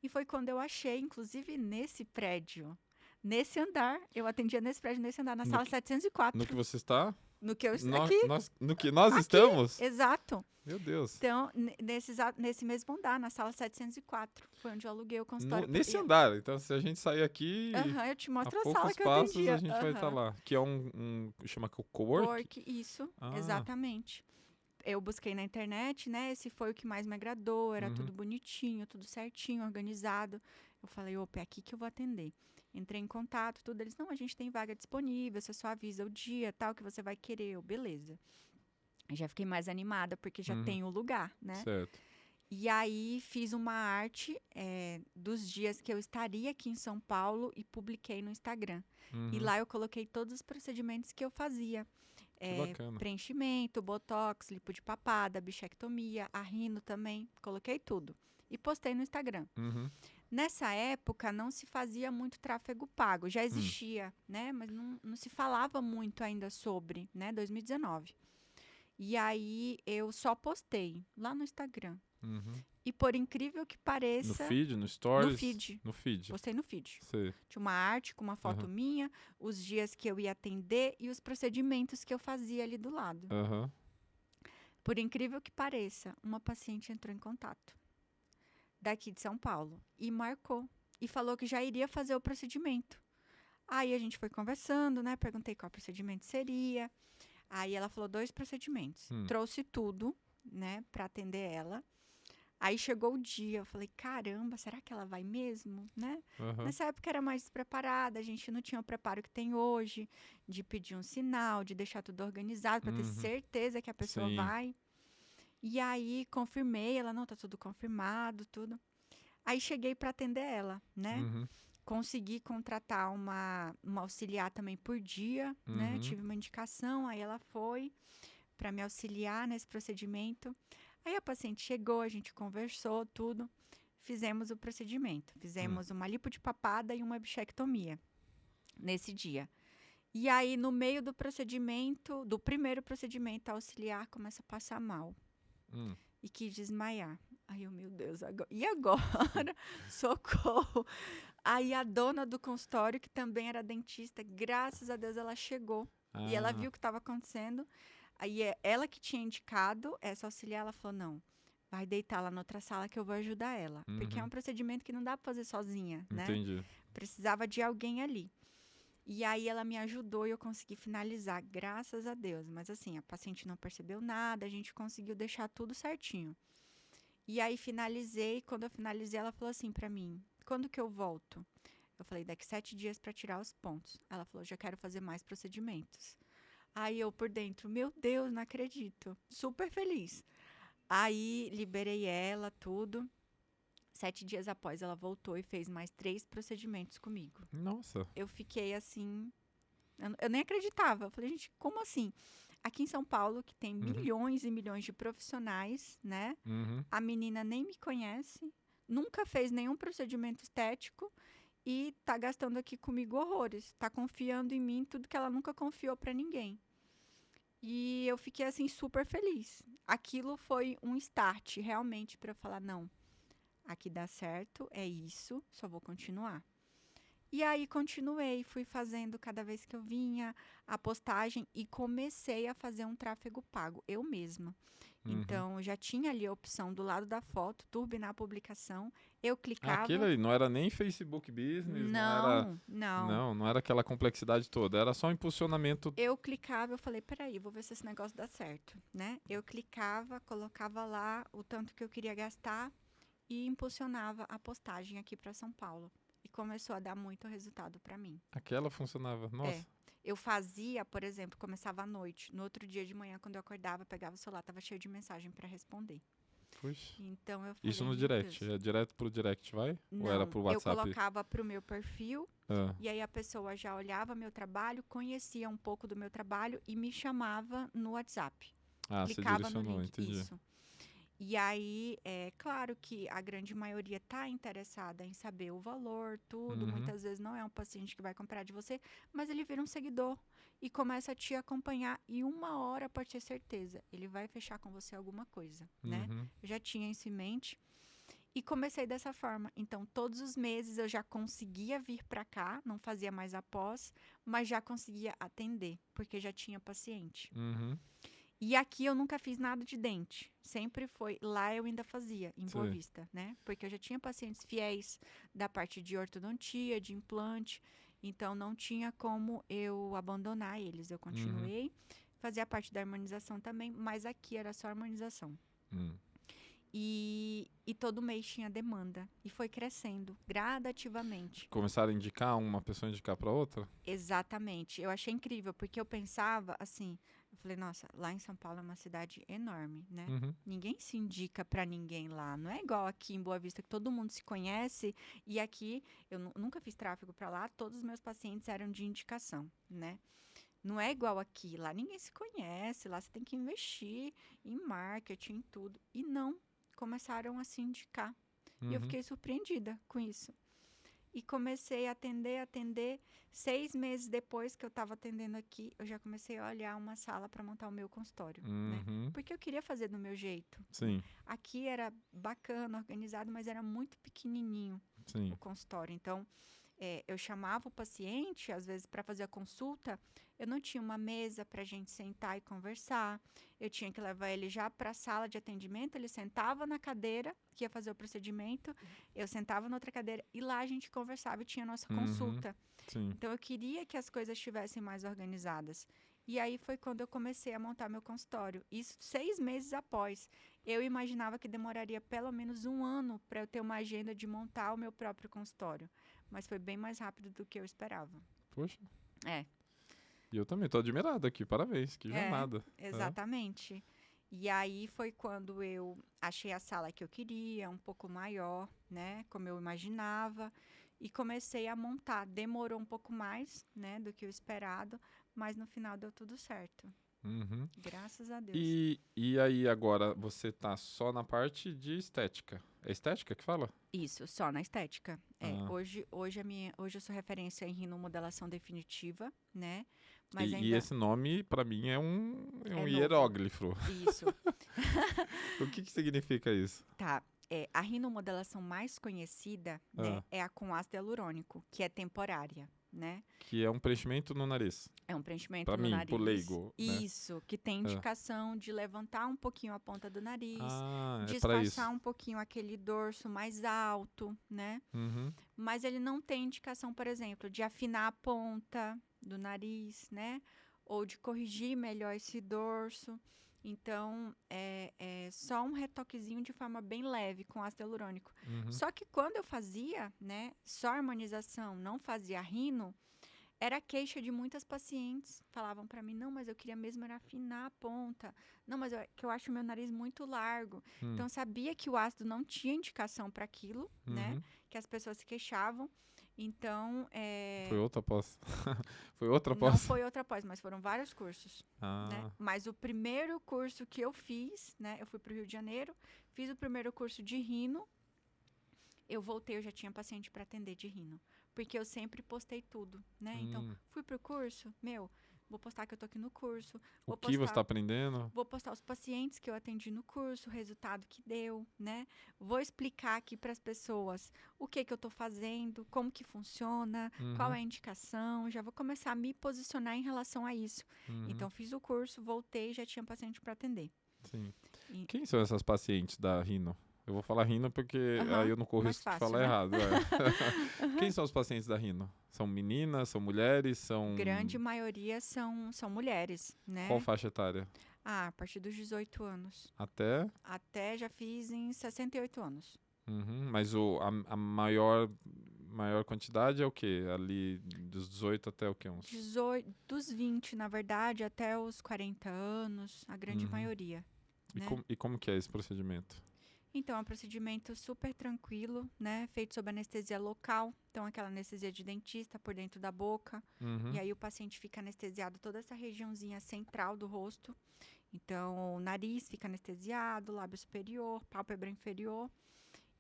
S2: E foi quando eu achei, inclusive nesse prédio, nesse andar, eu atendia nesse prédio, nesse andar, na
S1: No
S2: sala
S1: que, no que
S2: 704,
S1: você está?
S2: no que eu aqui,
S1: No que nós
S2: aqui,
S1: estamos?
S2: exato.
S1: Meu Deus.
S2: Então, nesse mesmo andar, na sala 704, foi onde eu aluguei o consultório.
S1: Nesse andar. Então, se a gente sair aqui,
S2: Aham, eu te
S1: a
S2: mostro a sala
S1: poucos
S2: que eu
S1: passos a
S2: atendia.
S1: gente vai estar
S2: Aham.
S1: lá. Que é chama cowork?
S2: Work, isso,
S1: Ah.
S2: exatamente. Eu busquei na internet, né? Esse foi o que mais me agradou. Era
S1: Uhum.
S2: tudo bonitinho, tudo certinho, organizado. Eu falei, opa, é aqui que eu vou atender. Entrei em contato, tudo. Eles, não, a gente tem vaga disponível, você só avisa o dia, tal, que você vai querer. Eu, beleza. Eu já fiquei mais animada, porque já
S1: Uhum.
S2: tem o lugar, né?
S1: Certo.
S2: E aí fiz uma arte dos dias que eu estaria aqui em São Paulo e publiquei no Instagram. E
S1: Uhum.
S2: lá eu coloquei todos os procedimentos que eu fazia.
S1: Que bacana.
S2: Preenchimento, botox, lipo de papada, bichectomia, a rino também. Coloquei tudo. E postei no Instagram.
S1: Uhum.
S2: Nessa época não se fazia muito tráfego pago. Já
S1: Hum.
S2: existia, né? Mas não se falava muito ainda sobre, né? 2019. E aí eu só postei lá no Instagram.
S1: Uhum.
S2: E por incrível que
S1: No
S2: pareça,
S1: feed, no
S2: no
S1: stories?
S2: feed.
S1: No feed.
S2: Postei no feed.
S1: Sei.
S2: Tinha uma arte com uma foto
S1: Aham.
S2: minha, os dias que eu ia atender e os procedimentos que eu fazia ali do lado.
S1: Aham.
S2: Por incrível que pareça, uma paciente entrou em contato daqui de São Paulo e marcou e falou que já iria fazer o procedimento. Aí a gente foi conversando, né? Perguntei qual procedimento seria. Aí ela falou 2 procedimentos. Trouxe tudo, né, para atender ela. Aí chegou o dia, eu falei, caramba, será que ela vai mesmo, né?
S1: Aham.
S2: Nessa época era mais despreparada, a gente não tinha o preparo que tem hoje, de pedir um sinal, de deixar tudo organizado para ter
S1: Uhum.
S2: certeza que a pessoa
S1: Sim.
S2: vai. E aí confirmei, ela não, tá tudo confirmado, tudo. Aí cheguei para atender ela, né?
S1: Uhum.
S2: Consegui contratar uma auxiliar também por dia, né?
S1: Uhum.
S2: Tive uma indicação, aí ela foi para me auxiliar nesse procedimento. Aí a paciente chegou, a gente conversou, tudo. Fizemos o procedimento. Fizemos uma lipo de papada e uma bichectomia nesse dia. E aí, no meio do procedimento, do primeiro procedimento, a auxiliar começa a passar mal
S1: Hum.
S2: e quis desmaiar. Aí eu, meu Deus, e agora? Socorro! Aí a dona do consultório, que também era dentista, graças a Deus ela chegou. E ela viu o que estava acontecendo. Aí ela que tinha indicado essa auxiliar, ela falou, não, vai deitar lá na outra sala que eu vou ajudar ela. Porque é um procedimento que não dá para fazer sozinha, né?
S1: Entendi.
S2: Precisava de alguém ali. E aí ela me ajudou e eu consegui finalizar, graças a Deus. Mas assim, a paciente não percebeu nada, a gente conseguiu deixar tudo certinho. E aí finalizei, quando eu finalizei, ela falou assim para mim, quando que eu volto? Eu falei, daqui 7 dias para tirar os pontos. Ela falou, já quero fazer mais procedimentos. Aí eu por dentro, meu Deus, não acredito. Super feliz. Aí liberei ela, tudo. 7 dias após, ela voltou e fez mais 3 procedimentos comigo.
S1: Nossa.
S2: Eu fiquei assim, eu nem acreditava. Eu falei, gente, como assim? Aqui em São Paulo, que tem
S1: Uhum.
S2: milhões e milhões de profissionais, né?
S1: Uhum.
S2: A menina nem me conhece, nunca fez nenhum procedimento estético e tá gastando aqui comigo horrores. Tá confiando em mim tudo que ela nunca confiou para ninguém. E eu fiquei assim super feliz. Aquilo foi um start realmente para eu falar não, aqui dá certo, é isso, só vou continuar. E aí continuei, fui fazendo cada vez que eu vinha a postagem e comecei a fazer um tráfego pago, eu mesma.
S1: Uhum.
S2: Então, eu já tinha ali a opção do lado da foto, turbinar a publicação, eu
S1: Aquele
S2: clicava.
S1: ali não era nem Facebook Business, não era.
S2: Não.
S1: Não era aquela complexidade toda. Era só um impulsionamento.
S2: Eu clicava, eu falei, peraí, vou ver se esse negócio dá certo, né? Eu clicava, colocava lá o tanto que eu queria gastar e impulsionava a postagem aqui para São Paulo. E começou a dar muito resultado para mim.
S1: Aquela funcionava. Nossa.
S2: Eu fazia, por exemplo, começava à noite. No outro dia de manhã, quando eu acordava, pegava o celular, tava cheio de mensagem para responder.
S1: Puxa.
S2: Então eu falei,
S1: Isso no
S2: meu
S1: direct.
S2: Deus.
S1: É direto pro direct, vai?
S2: Não,
S1: Ou era pro
S2: eu
S1: WhatsApp?
S2: colocava pro meu perfil
S1: Ah,
S2: e aí a pessoa já olhava meu trabalho, conhecia um pouco do meu trabalho e me chamava no WhatsApp.
S1: você
S2: Clicava no
S1: direcionou,
S2: link,
S1: entendi.
S2: isso. E aí, é claro que a grande maioria está interessada em saber o valor, tudo.
S1: Uhum.
S2: Muitas vezes não é um paciente que vai comprar de você, mas ele vira um seguidor e começa a te acompanhar. E uma hora, pode ter certeza, ele vai fechar com você alguma coisa, né?
S1: Uhum.
S2: Eu já tinha isso em mente e comecei dessa forma. Então, todos os meses eu já conseguia vir para cá, não fazia mais após, mas já conseguia atender, porque já tinha paciente.
S1: Uhum.
S2: E aqui eu nunca fiz nada de dente. Sempre foi. Lá eu ainda fazia, em Boa
S1: Sei.
S2: Vista, né? Porque eu já tinha pacientes fiéis da parte de ortodontia, de implante. Então não tinha como eu abandonar eles. Eu continuei. Fazia parte da harmonização também, mas aqui era só harmonização.
S1: Hum.
S2: E todo mês tinha demanda. E foi crescendo gradativamente.
S1: Começaram a indicar uma pessoa indicar pra outra?
S2: Exatamente. Eu achei incrível, porque eu pensava assim, eu falei, nossa, lá em São Paulo é uma cidade enorme, né?
S1: Uhum.
S2: Ninguém se indica pra ninguém lá. Não é igual aqui em Boa Vista, que todo mundo se conhece. E aqui, eu nunca fiz tráfego pra lá, todos os meus pacientes eram de indicação, né? Não é igual aqui. Lá ninguém se conhece, lá você tem que investir em marketing, em tudo. E não, começaram a se indicar. E eu
S1: Uhum.
S2: fiquei surpreendida com isso. E comecei a atender. 6 meses depois que eu estava atendendo aqui, eu já comecei a olhar uma sala para montar o meu consultório, né?
S1: Uhum.
S2: Porque eu queria fazer do meu jeito.
S1: Sim,
S2: Aqui era bacana, organizado, mas era muito pequenininho
S1: sim.
S2: o consultório. Então, eu chamava o paciente, às vezes, para fazer a consulta, eu não tinha uma mesa para a gente sentar e conversar. Eu tinha que levar ele já para a sala de atendimento, ele sentava na cadeira, que ia fazer o procedimento, eu sentava na outra cadeira e lá a gente conversava e tinha a nossa
S1: Uhum.
S2: consulta.
S1: Sim.
S2: Então, eu queria que as coisas estivessem mais organizadas. E aí foi quando eu comecei a montar meu consultório. Isso 6 meses após. Eu imaginava que demoraria pelo menos 1 ano para eu ter uma agenda de montar o meu próprio consultório. Mas foi bem mais rápido do que eu esperava.
S1: Poxa.
S2: É.
S1: E eu também tô admirado aqui. Parabéns. Que jornada.
S2: Exatamente. E aí foi quando eu achei a sala que eu queria, um pouco maior, né? Como eu imaginava. E comecei a montar. Demorou um pouco mais, né? Do que o esperado. Mas no final deu tudo certo.
S1: Uhum.
S2: Graças a Deus.
S1: E aí agora você tá só na parte de estética. É estética que fala?
S2: Isso, só na estética.
S1: Ah.
S2: Hoje eu sou referência em rinomodelação definitiva, né? Mas
S1: E
S2: ainda
S1: esse nome, pra mim, é um
S2: novo.
S1: hieróglifo.
S2: Isso.
S1: O que significa isso?
S2: Tá. A rinomodelação mais conhecida, né, é a com ácido hialurônico, que é temporária, né?
S1: Que é um preenchimento no nariz.
S2: É um preenchimento
S1: Pra
S2: no
S1: mim,
S2: nariz.
S1: pro leigo, né?
S2: Isso, que tem indicação de levantar um pouquinho a ponta do nariz,
S1: É pra isso.
S2: disfarçar um pouquinho aquele dorso mais alto, né?
S1: Uhum.
S2: Mas ele não tem indicação, por exemplo, de afinar a ponta do nariz, né? Ou de corrigir melhor esse dorso. Então, é só um retoquezinho de forma bem leve com ácido hialurônico.
S1: Uhum.
S2: Só que quando eu fazia, né, só harmonização, não fazia rino, era a queixa de muitas pacientes. Falavam para mim, não, mas eu queria mesmo era afinar a ponta. Não, mas que eu acho o meu nariz muito largo. Então, eu sabia que o ácido não tinha indicação para aquilo, né? Que as pessoas se queixavam. Então,
S1: Foi outra pós. Foi outra
S2: não
S1: pós?
S2: foi outra pós, mas foram vários cursos, né?
S1: Ah,
S2: Mas o primeiro curso que eu fiz, né? Eu fui para o Rio de Janeiro, fiz o primeiro curso de rino. Eu voltei, eu já tinha paciente para atender de rino. Porque eu sempre postei tudo, né? Então, fui pro curso, vou postar que eu tô aqui no curso.
S1: o que você está aprendendo?
S2: Vou postar os pacientes que eu atendi no curso, o resultado que deu, né? Vou explicar aqui para as pessoas o que eu tô fazendo, como que funciona, qual é a indicação. Já vou começar a me posicionar em relação a isso. Então, fiz o curso, voltei, já tinha paciente para atender.
S1: Sim.
S2: E-
S1: Quem são essas pacientes da Rino? Eu vou falar Rino porque
S2: Aham,
S1: aí eu não corro
S2: mais
S1: risco de
S2: fácil,
S1: falar
S2: né?
S1: errado. Quem são os pacientes da Rino? São meninas, são mulheres, são...
S2: Grande maioria são mulheres, né?
S1: Qual faixa etária?
S2: A partir dos 18 anos.
S1: Até?
S2: Até já fiz em 68 anos.
S1: Mas a maior quantidade é o quê? Ali dos 18 até o quê? Uns...
S2: 18, dos 20, na verdade, até os 40 anos, a grande maioria. Né?
S1: E como que é esse procedimento?
S2: Então, é um procedimento super tranquilo, né? Feito sob anestesia local. Então, aquela anestesia de dentista por dentro da boca. E aí o paciente fica anestesiado toda essa regiãozinha central do rosto. Então, o nariz fica anestesiado, lábio superior, pálpebra inferior.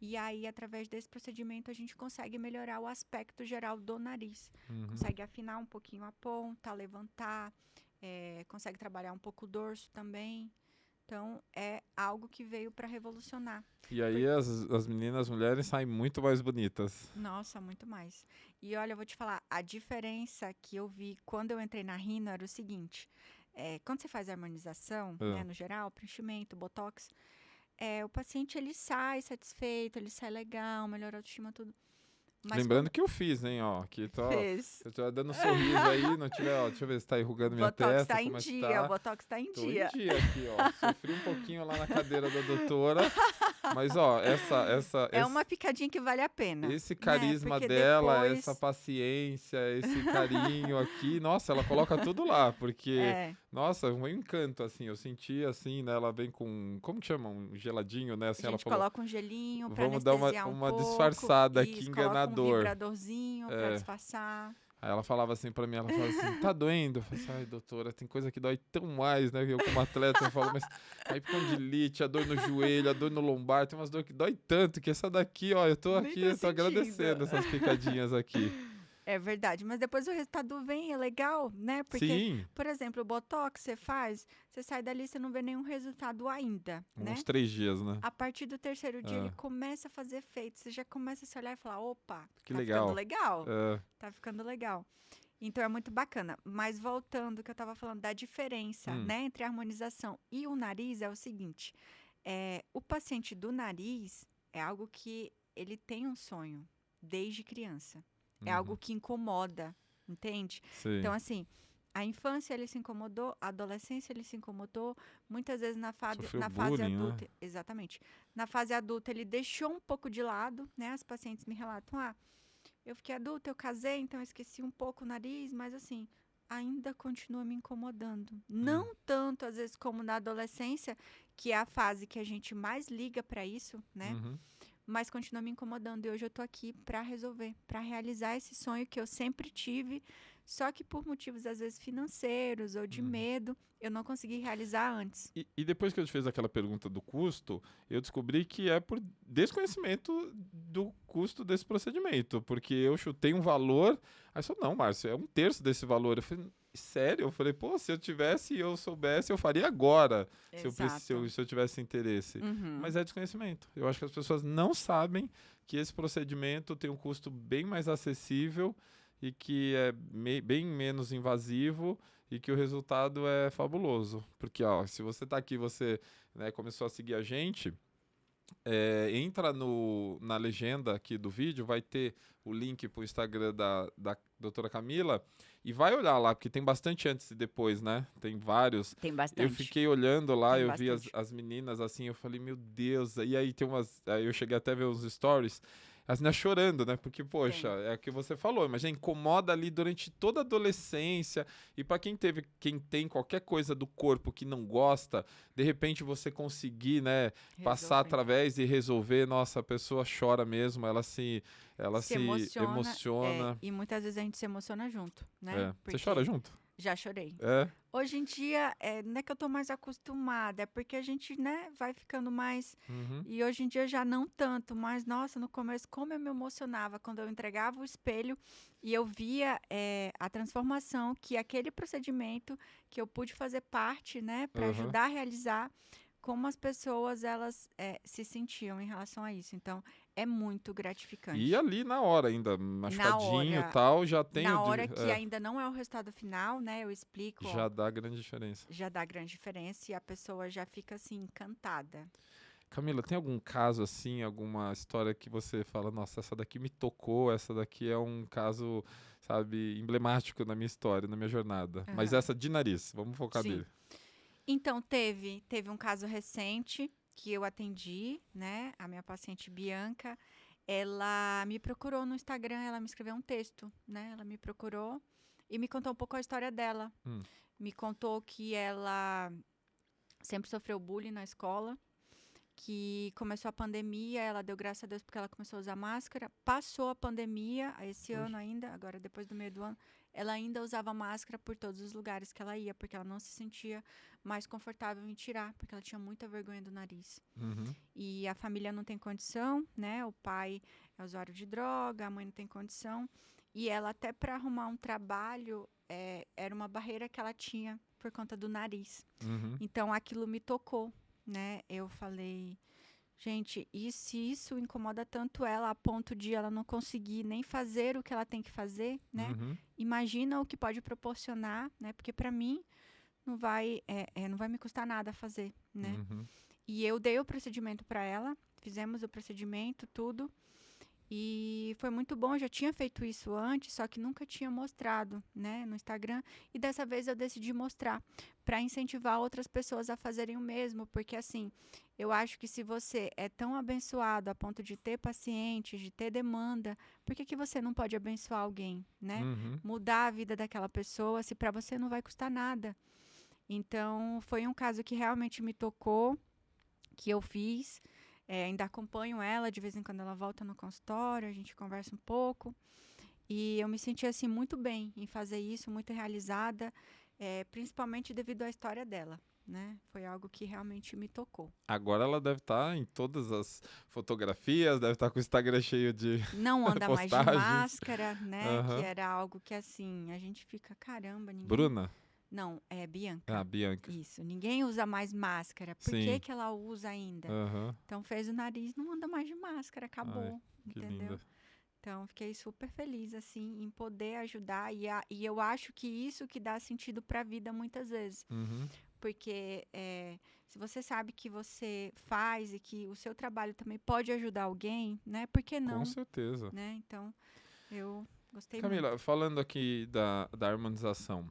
S2: E aí, através desse procedimento, a gente consegue melhorar o aspecto geral do nariz. Consegue afinar um pouquinho a ponta, levantar, consegue trabalhar um pouco o dorso também. Então, é algo que veio para revolucionar.
S1: E aí as meninas, as mulheres saem muito mais bonitas.
S2: Nossa, muito mais. E olha, eu vou te falar, a diferença que eu vi quando eu entrei na Rino era o seguinte. Quando você faz a harmonização, né, no geral, preenchimento, botox, o paciente ele sai satisfeito, ele sai legal, melhora a autoestima, tudo. Mas
S1: Lembrando que eu fiz, hein, ó. Aqui
S2: fez.
S1: eu tô dando um sorriso aí, não tiver, ó, deixa eu ver se tá enrugando minha
S2: Botox
S1: testa,
S2: tá em
S1: como é que
S2: dia,
S1: tá.
S2: o Botox tá em
S1: Tô
S2: dia.
S1: em dia aqui, ó. Sofri um pouquinho lá na cadeira da doutora, mas, ó,
S2: É uma picadinha que vale a pena.
S1: esse carisma
S2: Porque
S1: dela,
S2: depois...
S1: essa paciência, esse carinho aqui, nossa, ela coloca tudo lá, porque, nossa, um encanto, assim, eu senti, assim, né, ela vem com, como que chama, um geladinho, né, assim,
S2: A
S1: ela
S2: gente
S1: falou,
S2: coloca um gelinho pra
S1: vamos dar
S2: anestesiar
S1: uma
S2: pouco.
S1: disfarçada aqui,
S2: Isso, coloca um
S1: enganador.
S2: vibradorzinho pra disfarçar.
S1: Aí ela falava assim pra mim, ela falava assim, tá doendo? Eu falei assim, ai, doutora, tem coisa que dói tão mais, né? Eu como atleta, eu falo, mas a epicondilite, a dor no joelho, a dor no lombar, tem umas dores que dói tanto, que essa daqui, ó, eu tô aqui, eu tô agradecendo essas picadinhas aqui.
S2: É verdade, mas depois o resultado vem, é legal, né? Porque,
S1: Sim,
S2: por exemplo, o Botox você faz, você sai dali, você não vê nenhum resultado ainda, né?
S1: uns 3 dias, né?
S2: A partir do terceiro dia, ele começa a fazer efeito. Você já começa a se olhar e falar, opa,
S1: Que
S2: tá
S1: legal.
S2: ficando legal. Tá ficando legal. Então, é muito bacana. Mas voltando, que eu tava falando da diferença, né, entre a harmonização e o nariz, é o seguinte. O paciente do nariz é algo que ele tem um sonho desde criança. É algo que incomoda, entende?
S1: Sim.
S2: Então, assim, a infância ele se incomodou, a adolescência ele se incomodou, muitas vezes na fase
S1: bullying,
S2: adulta.
S1: né?
S2: Exatamente. Na fase adulta ele deixou um pouco de lado, né? As pacientes me relatam, eu fiquei adulta, eu casei, então eu esqueci um pouco o nariz, mas assim, ainda continua me incomodando. Não tanto, às vezes, como na adolescência, que é a fase que a gente mais liga para isso, né? Mas continua me incomodando. E hoje eu tô aqui para resolver, para realizar esse sonho que eu sempre tive, só que por motivos, às vezes, financeiros ou de medo, eu não consegui realizar antes.
S1: E depois que eu te fiz aquela pergunta do custo, eu descobri que é por desconhecimento do custo desse procedimento, porque eu chutei um valor, aí só não, Márcio, é 1/3 desse valor. Eu falei, sério? Eu falei, pô, se eu tivesse e eu soubesse, eu faria agora, se eu tivesse interesse. Mas é desconhecimento. Eu acho que as pessoas não sabem que esse procedimento tem um custo bem mais acessível e que é bem menos invasivo e que o resultado é fabuloso. Porque, ó, se você tá aqui, você, né, começou a seguir a gente, entra na legenda aqui do vídeo, vai ter o link pro Instagram da doutora Camila e vai olhar lá, porque tem bastante antes e depois, né? Tem vários.
S2: Tem bastante.
S1: Eu fiquei olhando lá,
S2: Tem
S1: eu vi as meninas assim, eu falei, meu Deus. E aí tem aí eu cheguei até a ver os stories. as meninas chorando, né? Porque, poxa, é o que você falou, imagina, incomoda ali durante toda a adolescência. E para quem tem qualquer coisa do corpo que não gosta, de repente você conseguir, né, passar
S2: Resolver.
S1: através e resolver, nossa, a pessoa chora mesmo, ela
S2: Se
S1: se emociona.
S2: e muitas vezes a gente se emociona junto, né?
S1: É. Você
S2: Porque
S1: chora junto?
S2: já chorei.
S1: É.
S2: Hoje em dia, não é que eu tô mais acostumada, é porque a gente, né, vai ficando mais.
S1: Uhum.
S2: E hoje em dia já não tanto, mas nossa, no começo, como eu me emocionava quando eu entregava o espelho e eu via a transformação que aquele procedimento que eu pude fazer parte, né, para
S1: Aham.
S2: ajudar a realizar, como as pessoas elas se sentiam em relação a isso. Então, é muito gratificante.
S1: E ali na hora ainda, machucadinho e tal, já tem
S2: Na hora que ainda não é o resultado final, né? Eu explico,
S1: já
S2: ó,
S1: dá grande diferença.
S2: já dá grande diferença e a pessoa já fica assim encantada.
S1: Camila, tem algum caso assim, alguma história que você fala, nossa, essa daqui me tocou, essa daqui é um caso, sabe, emblemático na minha história, na minha jornada. Mas
S2: Aham.
S1: essa de nariz, vamos focar
S2: Sim.
S1: nele.
S2: Então teve um caso recente que eu atendi, né? A minha paciente Bianca, ela me procurou no Instagram, ela me escreveu um texto, né? Ela me procurou e me contou um pouco a história dela.
S1: Hum.
S2: Me contou que ela sempre sofreu bullying na escola, que começou a pandemia, ela deu graças a Deus porque ela começou a usar máscara. Passou a pandemia, esse ano ainda, agora depois do meio do ano, ela ainda usava máscara por todos os lugares que ela ia, porque ela não se sentia mais confortável em tirar, porque ela tinha muita vergonha do nariz.
S1: Uhum.
S2: E a família não tem condição, né? O pai é usuário de droga, a mãe não tem condição. E ela até para arrumar um trabalho, era uma barreira que ela tinha por conta do nariz.
S1: Uhum.
S2: Então aquilo me tocou, né? Eu falei, gente, e se isso incomoda tanto ela a ponto de ela não conseguir nem fazer o que ela tem que fazer, né?
S1: Uhum.
S2: Imagina o que pode proporcionar, né? Porque para mim não vai me custar nada fazer, né?
S1: Uhum.
S2: E eu dei o procedimento para ela, fizemos o procedimento, tudo. E foi muito bom, eu já tinha feito isso antes, só que nunca tinha mostrado, né, no Instagram. E dessa vez eu decidi mostrar, para incentivar outras pessoas a fazerem o mesmo. Porque, assim, eu acho que se você é tão abençoado a ponto de ter pacientes, de ter demanda, por que você não pode abençoar alguém, né?
S1: Uhum.
S2: Mudar a vida daquela pessoa, se para você não vai custar nada. Então, foi um caso que realmente me tocou, que eu fiz. Ainda acompanho ela, de vez em quando ela volta no consultório, a gente conversa um pouco. E eu me senti, assim, muito bem em fazer isso, muito realizada, principalmente devido à história dela, né? Foi algo que realmente me tocou.
S1: Agora ela deve estar em todas as fotografias, deve estar com o Instagram cheio de
S2: Não anda mais de
S1: postagens.
S2: máscara, né?
S1: Aham.
S2: Que era algo que, assim, a gente fica, caramba, ninguém...
S1: Bruna?
S2: Não, é Bianca.
S1: Ah, Bianca.
S2: Isso, ninguém usa mais máscara. Por
S1: Sim.
S2: que ela usa ainda?
S1: Aham.
S2: Então fez o nariz, não anda mais de máscara, acabou,
S1: Que
S2: entendeu?
S1: linda.
S2: Então fiquei super feliz assim em poder ajudar e eu acho que isso que dá sentido para a vida muitas vezes,
S1: Uhum.
S2: porque se você sabe que você faz e que o seu trabalho também pode ajudar alguém, né? Por que não?
S1: Com certeza.
S2: Né? Então eu gostei
S1: Camila,
S2: muito.
S1: falando aqui da harmonização,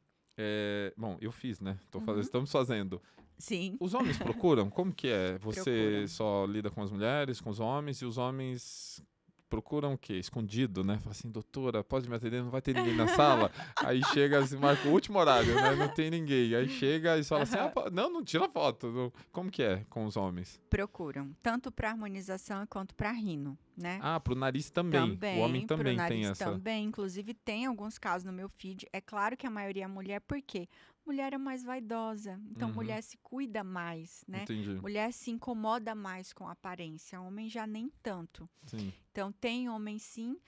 S1: bom, eu fiz, né?
S2: Uhum.
S1: Estamos fazendo.
S2: Sim.
S1: Os homens procuram? Como que é? Você
S2: Procuram.
S1: só lida com as mulheres, com os homens, e os homens procuram o quê? Escondido, né? Fala assim, doutora, pode me atender? Não vai ter ninguém na sala? Aí chega, se marca o último horário, né? Não tem ninguém. Aí chega e fala assim, não tira foto. Não. Como que é com os homens?
S2: Procuram, tanto para harmonização quanto para rino, né?
S1: Ah, pro nariz também. O homem
S2: pro
S1: também
S2: nariz
S1: tem essa.
S2: também. Inclusive, tem alguns casos no meu feed. É claro que a maioria é mulher, por quê? Mulher é mais vaidosa. Então,
S1: Uhum.
S2: mulher se cuida mais, né?
S1: Entendi.
S2: Mulher se incomoda mais com a aparência. Homem já nem tanto.
S1: Sim.
S2: Então, tem homem sim.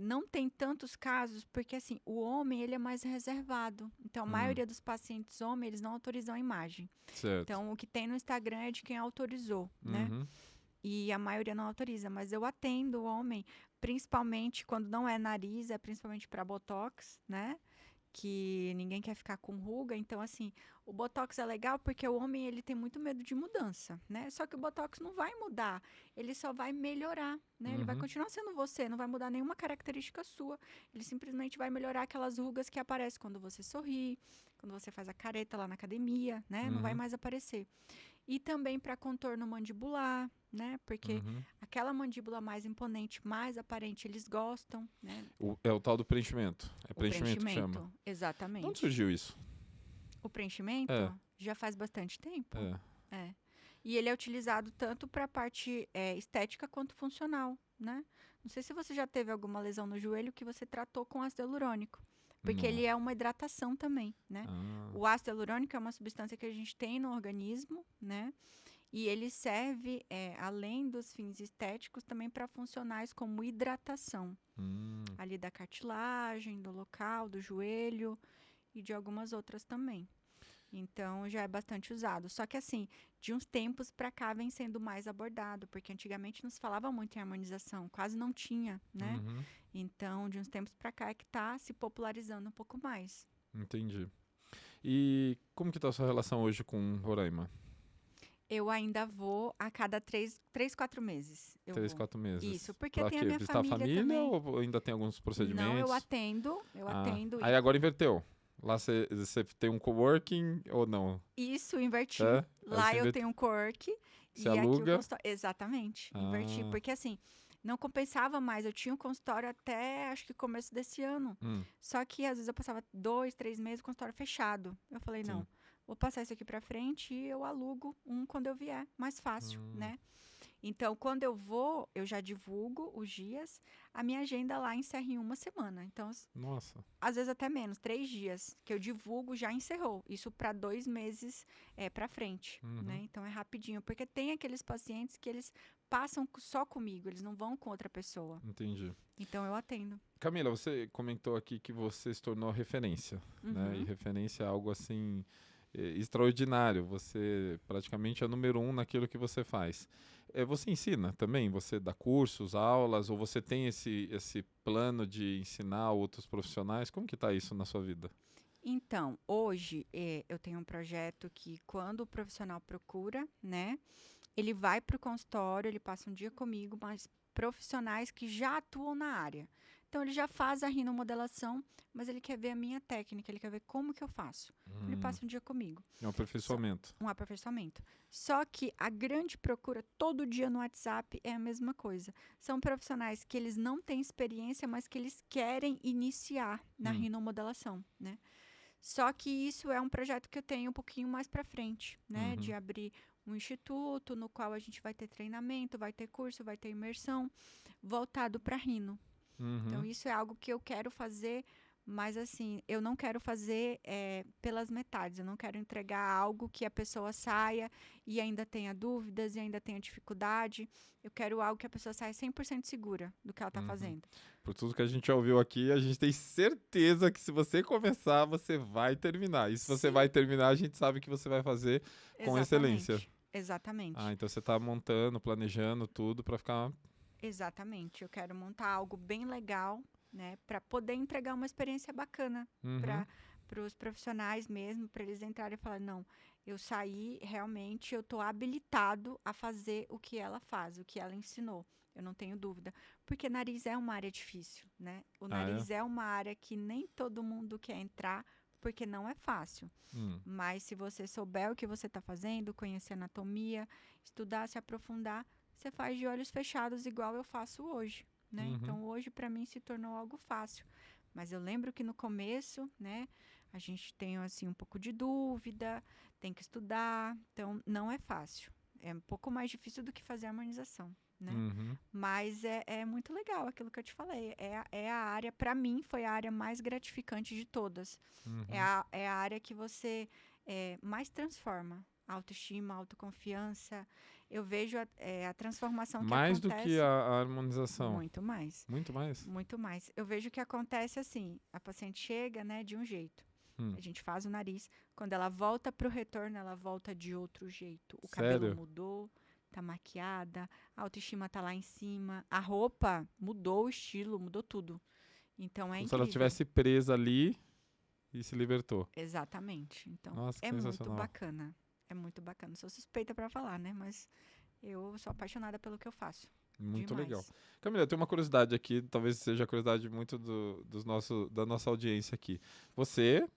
S2: Não tem tantos casos, porque assim, o homem ele é mais reservado. Então, a maioria dos pacientes homens, eles não autorizam a imagem.
S1: Certo.
S2: Então, o que tem no Instagram é de quem autorizou, né?
S1: Uhum.
S2: E a maioria não autoriza, mas eu atendo o homem, principalmente quando não é nariz, é principalmente para botox, né? Que ninguém quer ficar com ruga. Então, assim, o botox é legal porque o homem ele tem muito medo de mudança, né? Só que o botox não vai mudar, ele só vai melhorar, né? Ele vai
S1: Uhum.
S2: continuar sendo você, não vai mudar nenhuma característica sua. Ele simplesmente vai melhorar aquelas rugas que aparecem quando você sorri, quando você faz a careta lá na academia, né? Não vai
S1: Uhum.
S2: mais aparecer. E também para contorno mandibular, né? Porque
S1: Uhum.
S2: aquela mandíbula mais imponente, mais aparente, eles gostam, né?
S1: É o tal do preenchimento. É
S2: O
S1: preenchimento que chama.
S2: preenchimento,
S1: De onde
S2: exatamente.
S1: surgiu isso?
S2: O preenchimento
S1: É,
S2: já faz bastante tempo.
S1: é.
S2: É. E ele é utilizado tanto para a parte estética quanto funcional, né? Não sei se você já teve alguma lesão no joelho que você tratou com ácido hialurônico, porque
S1: Não.
S2: ele é uma hidratação também, né?
S1: Ah,
S2: O ácido hialurônico é uma substância que a gente tem no organismo, né? E ele serve, além dos fins estéticos, também para funcionais como hidratação,
S1: hum,
S2: ali da cartilagem, do local, do joelho e de algumas outras também. Então já é bastante usado. Só que assim, de uns tempos para cá vem sendo mais abordado, porque antigamente não se falava muito em harmonização, quase não tinha, né?
S1: uhum,
S2: Então, de uns tempos para cá é que está se popularizando um pouco mais.
S1: entendi. E como que tá a sua relação hoje com Roraima?
S2: Eu ainda vou a cada 3, 4 meses. Eu
S1: 3,
S2: vou.
S1: 4 meses.
S2: Isso, porque
S1: Pra
S2: tem a
S1: quê?
S2: minha
S1: Visitar a
S2: família
S1: família
S2: também.
S1: ou ainda tem alguns
S2: Não, eu
S1: procedimentos?
S2: atendo, eu atendo.
S1: Aí agora inverteu. Lá você tem um coworking ou não?
S2: Isso, inverti.
S1: É? Aí
S2: Lá
S1: você
S2: eu tenho um co-work
S1: você
S2: e aqui o
S1: aluga?
S2: consultório. Exatamente, inverti.
S1: Ah,
S2: Porque assim, não compensava mais. Eu tinha um consultório até acho que começo desse ano.
S1: hum,
S2: Só que às vezes eu passava 2, 3 meses com o consultório fechado. Eu falei,
S1: sim.
S2: não, vou passar isso aqui pra frente e eu alugo um quando eu vier. Mais fácil,
S1: Hum,
S2: né? Então, quando eu vou, eu já divulgo os dias. A minha agenda lá encerra em uma semana. Então,
S1: nossa.
S2: às vezes até menos, 3 dias que eu divulgo já encerrou. Isso para 2 meses para frente, né?
S1: Uhum,
S2: Então é rapidinho, porque tem aqueles pacientes que eles passam só comigo, eles não vão com outra pessoa.
S1: entendi.
S2: Então eu atendo.
S1: Camila, você comentou aqui que você se tornou referência, né? E
S2: Uhum.
S1: referência é algo assim extraordinário. Você praticamente é número um naquilo que você faz. Você ensina também? Você dá cursos, aulas, ou você tem esse plano de ensinar outros profissionais? Como que está isso na sua vida?
S2: Então, hoje eu tenho um projeto que quando o profissional procura, né, ele vai para o consultório, ele passa um dia comigo, mas profissionais que já atuam na área. Então, ele já faz a rinomodelação, mas ele quer ver a minha técnica, ele quer ver como que eu faço. Então, ele
S1: Hum,
S2: passa um dia comigo.
S1: é um aperfeiçoamento.
S2: Um aperfeiçoamento. Só que a grande procura todo dia no WhatsApp é a mesma coisa. São profissionais que eles não têm experiência, mas que eles querem iniciar na
S1: Hum,
S2: rinomodelação, né? Só que isso é um projeto que eu tenho um pouquinho mais para frente, né? De
S1: uhum,
S2: abrir um instituto no qual a gente vai ter treinamento, vai ter curso, vai ter imersão voltado para rino. Então,
S1: uhum,
S2: isso é algo que eu quero fazer, mas assim, eu não quero fazer pelas metades. Eu não quero entregar algo que a pessoa saia e ainda tenha dúvidas e ainda tenha dificuldade. Eu quero algo que a pessoa saia 100% segura do que ela está
S1: uhum.
S2: fazendo.
S1: Por tudo que a gente já ouviu aqui, a gente tem certeza que se você começar, você vai terminar. E se você
S2: Sim,
S1: vai terminar, a gente sabe que você vai fazer com excelência.
S2: exatamente. Exatamente.
S1: Ah, então você está montando, planejando tudo para ficar.
S2: Exatamente. Eu quero montar algo bem legal, né, para poder entregar uma experiência bacana
S1: Uhum,
S2: para os profissionais mesmo, para eles entrarem e falar, não, eu saí, realmente eu estou habilitado a fazer o que ela faz, o que ela ensinou. Eu não tenho dúvida, porque nariz é uma área difícil, né? O
S1: ah, é?
S2: nariz é uma área que nem todo mundo quer entrar, porque não é fácil.
S1: Hum,
S2: Mas se você souber o que você está fazendo, conhecer anatomia, estudar, se aprofundar, você faz de olhos fechados igual eu faço hoje, né?
S1: uhum,
S2: Então hoje para mim se tornou algo fácil. Mas eu lembro que no começo, né, a gente tem assim um pouco de dúvida, tem que estudar, então não é fácil. É um pouco mais difícil do que fazer a harmonização, né?
S1: uhum,
S2: Mas é muito legal aquilo que eu te falei. É a área, para mim, foi a área mais gratificante de todas.
S1: uhum.
S2: É a área que você mais transforma. Autoestima, autoconfiança. Eu vejo a transformação que
S1: Mais do que
S2: acontece
S1: a harmonização.
S2: muito mais.
S1: Muito mais?
S2: Muito mais. Eu vejo que acontece assim: a paciente chega, né, de um jeito.
S1: Hum,
S2: A gente faz o nariz. Quando ela volta para o retorno, ela volta de outro jeito. O cabelo
S1: sério?
S2: mudou, tá maquiada, a autoestima tá lá em cima, a roupa mudou o estilo, mudou tudo. Então é
S1: Como se ela
S2: incrível.
S1: estivesse presa ali e se libertou.
S2: Exatamente. Então
S1: Nossa, que
S2: é muito
S1: sensacional.
S2: bacana. É muito bacana. Sou suspeita para falar, né? Mas eu sou apaixonada pelo que eu faço.
S1: Muito legal.
S2: Demais.
S1: Camila, eu tenho uma curiosidade aqui, talvez seja a curiosidade muito da nossa audiência aqui. Você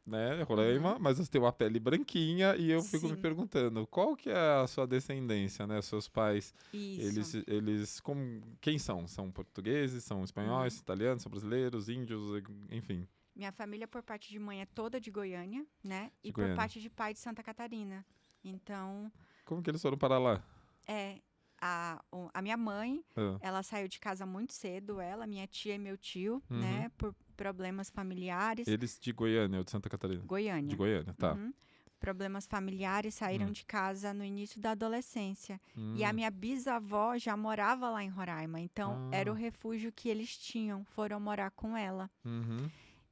S1: né, Roraima, mas você tem uma pele branquinha e eu fico me
S2: Sim.
S1: perguntando, qual que é a sua descendência, né? Seus pais,
S2: Isso.
S1: eles como, quem são? São portugueses, são espanhóis,
S2: Hum.
S1: italianos, são brasileiros, índios, enfim,
S2: Minha família, por parte de mãe, é toda de Goiânia, né?
S1: de
S2: E por
S1: Goiânia.
S2: parte de pai, de Santa Catarina. Então,
S1: Como que eles foram para lá?
S2: é... A minha mãe,
S1: Ah,
S2: ela saiu de casa muito cedo, minha tia e meu tio,
S1: uhum.
S2: né? Por problemas familiares.
S1: Eles de Goiânia ou de Santa Catarina? De
S2: Goiânia.
S1: Goiânia, tá.
S2: Uhum. Problemas familiares, saíram
S1: Hum.
S2: de casa no início da adolescência. E a
S1: Hum.
S2: minha bisavó já morava lá em Roraima, então era o
S1: Ah,
S2: refúgio que eles tinham, foram morar com ela.
S1: uhum.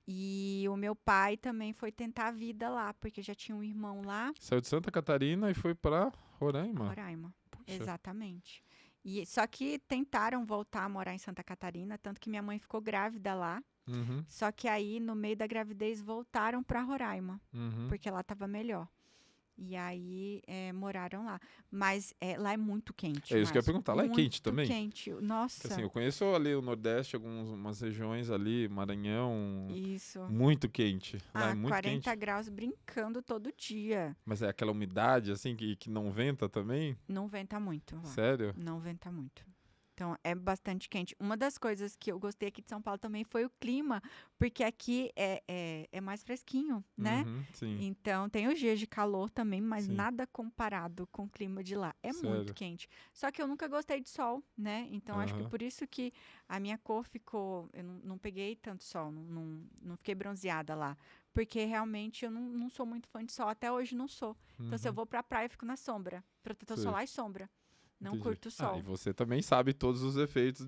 S2: E o meu pai também foi tentar a vida lá, porque já tinha um irmão lá,
S1: Saiu de Santa Catarina e foi para Roraima.
S2: Roraima.
S1: Puxa.
S2: Exatamente. E só que tentaram voltar a morar em Santa Catarina, tanto que minha mãe ficou grávida lá.
S1: Uhum,
S2: Só que aí, no meio da gravidez, voltaram para Roraima,
S1: uhum.
S2: porque lá estava melhor. E aí moraram lá. Mas lá é muito quente,
S1: É isso que eu ia
S2: Márcio.
S1: perguntar. Lá é quente
S2: Muito
S1: também?
S2: quente.
S1: Porque,
S2: Nossa,
S1: assim, eu conheço ali o Nordeste, algumas regiões ali, Maranhão,
S2: isso.
S1: muito quente. Lá é
S2: Ah,
S1: muito
S2: 40
S1: quente.
S2: graus brincando todo dia.
S1: Mas é aquela umidade, assim, que não venta também?
S2: Não venta muito lá.
S1: Sério?
S2: Não venta muito. Então, é bastante quente. Uma das coisas que eu gostei aqui de São Paulo também foi o clima, porque aqui é mais fresquinho, né?
S1: Uhum, sim,
S2: Então, tem os dias de calor também, mas
S1: sim.
S2: nada comparado com o clima de lá. É muito
S1: Sério.
S2: quente. Só que eu nunca gostei de sol, né? Então, acho que
S1: Aham.
S2: por isso que a minha cor ficou... Eu não peguei tanto sol, não fiquei bronzeada lá. Porque realmente eu não sou muito fã de sol. Até hoje não sou. Então, se eu
S1: Uhum,
S2: vou pra praia, eu fico na sombra. Protetor
S1: sei.
S2: solar e sombra. Não
S1: Entendi.
S2: curto o
S1: Ah, e
S2: sol.
S1: você também sabe todos os efeitos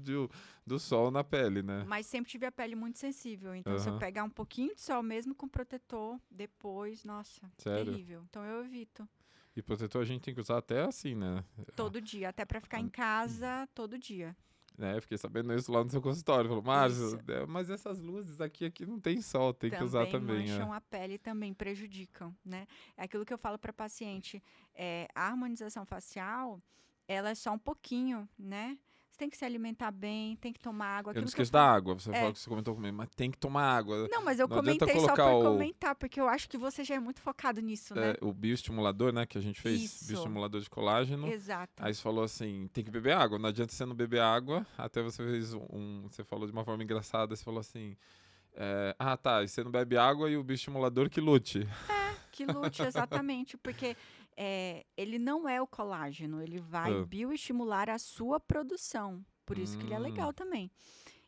S1: do sol na pele, né?
S2: Mas sempre tive a pele muito sensível. Então, se eu
S1: Aham.
S2: pegar um pouquinho de sol mesmo com protetor, depois, nossa,
S1: Sério.
S2: terrível. Então, eu evito.
S1: E protetor a gente tem que usar até assim, né?
S2: Todo dia, até pra ficar em
S1: Ah,
S2: casa, todo dia.
S1: né, eu fiquei sabendo isso lá no seu consultório. Falou, Márcio,
S2: Isso.
S1: mas essas luzes aqui não tem sol, tem que usar
S2: Também
S1: também. É.
S2: mancham a pele, também prejudicam, né? É aquilo que eu falo para paciente. A harmonização facial, ela é só um pouquinho, né? Você tem que se alimentar bem, tem que tomar água.
S1: Eu não
S2: Aquilo que eu
S1: esqueço da
S2: falo.
S1: água. Você falou
S2: É.
S1: que você comentou comigo, mas tem que tomar água.
S2: Não, mas eu
S1: Não adianta
S2: comentei só
S1: colocar
S2: por comentar, porque eu acho que você já é muito focado nisso, né?
S1: o bioestimulador, né, que a gente fez,
S2: Isso.
S1: bioestimulador de colágeno.
S2: Exato.
S1: Aí você falou assim, tem que beber água. Não adianta você não beber água. Até você fez você falou de uma forma engraçada, você falou assim, tá, e você não bebe água e o bioestimulador que lute.
S2: Que lute, exatamente, porque ele não é o colágeno, ele vai
S1: Ah.
S2: bioestimular a sua produção. Por isso que ele é legal também.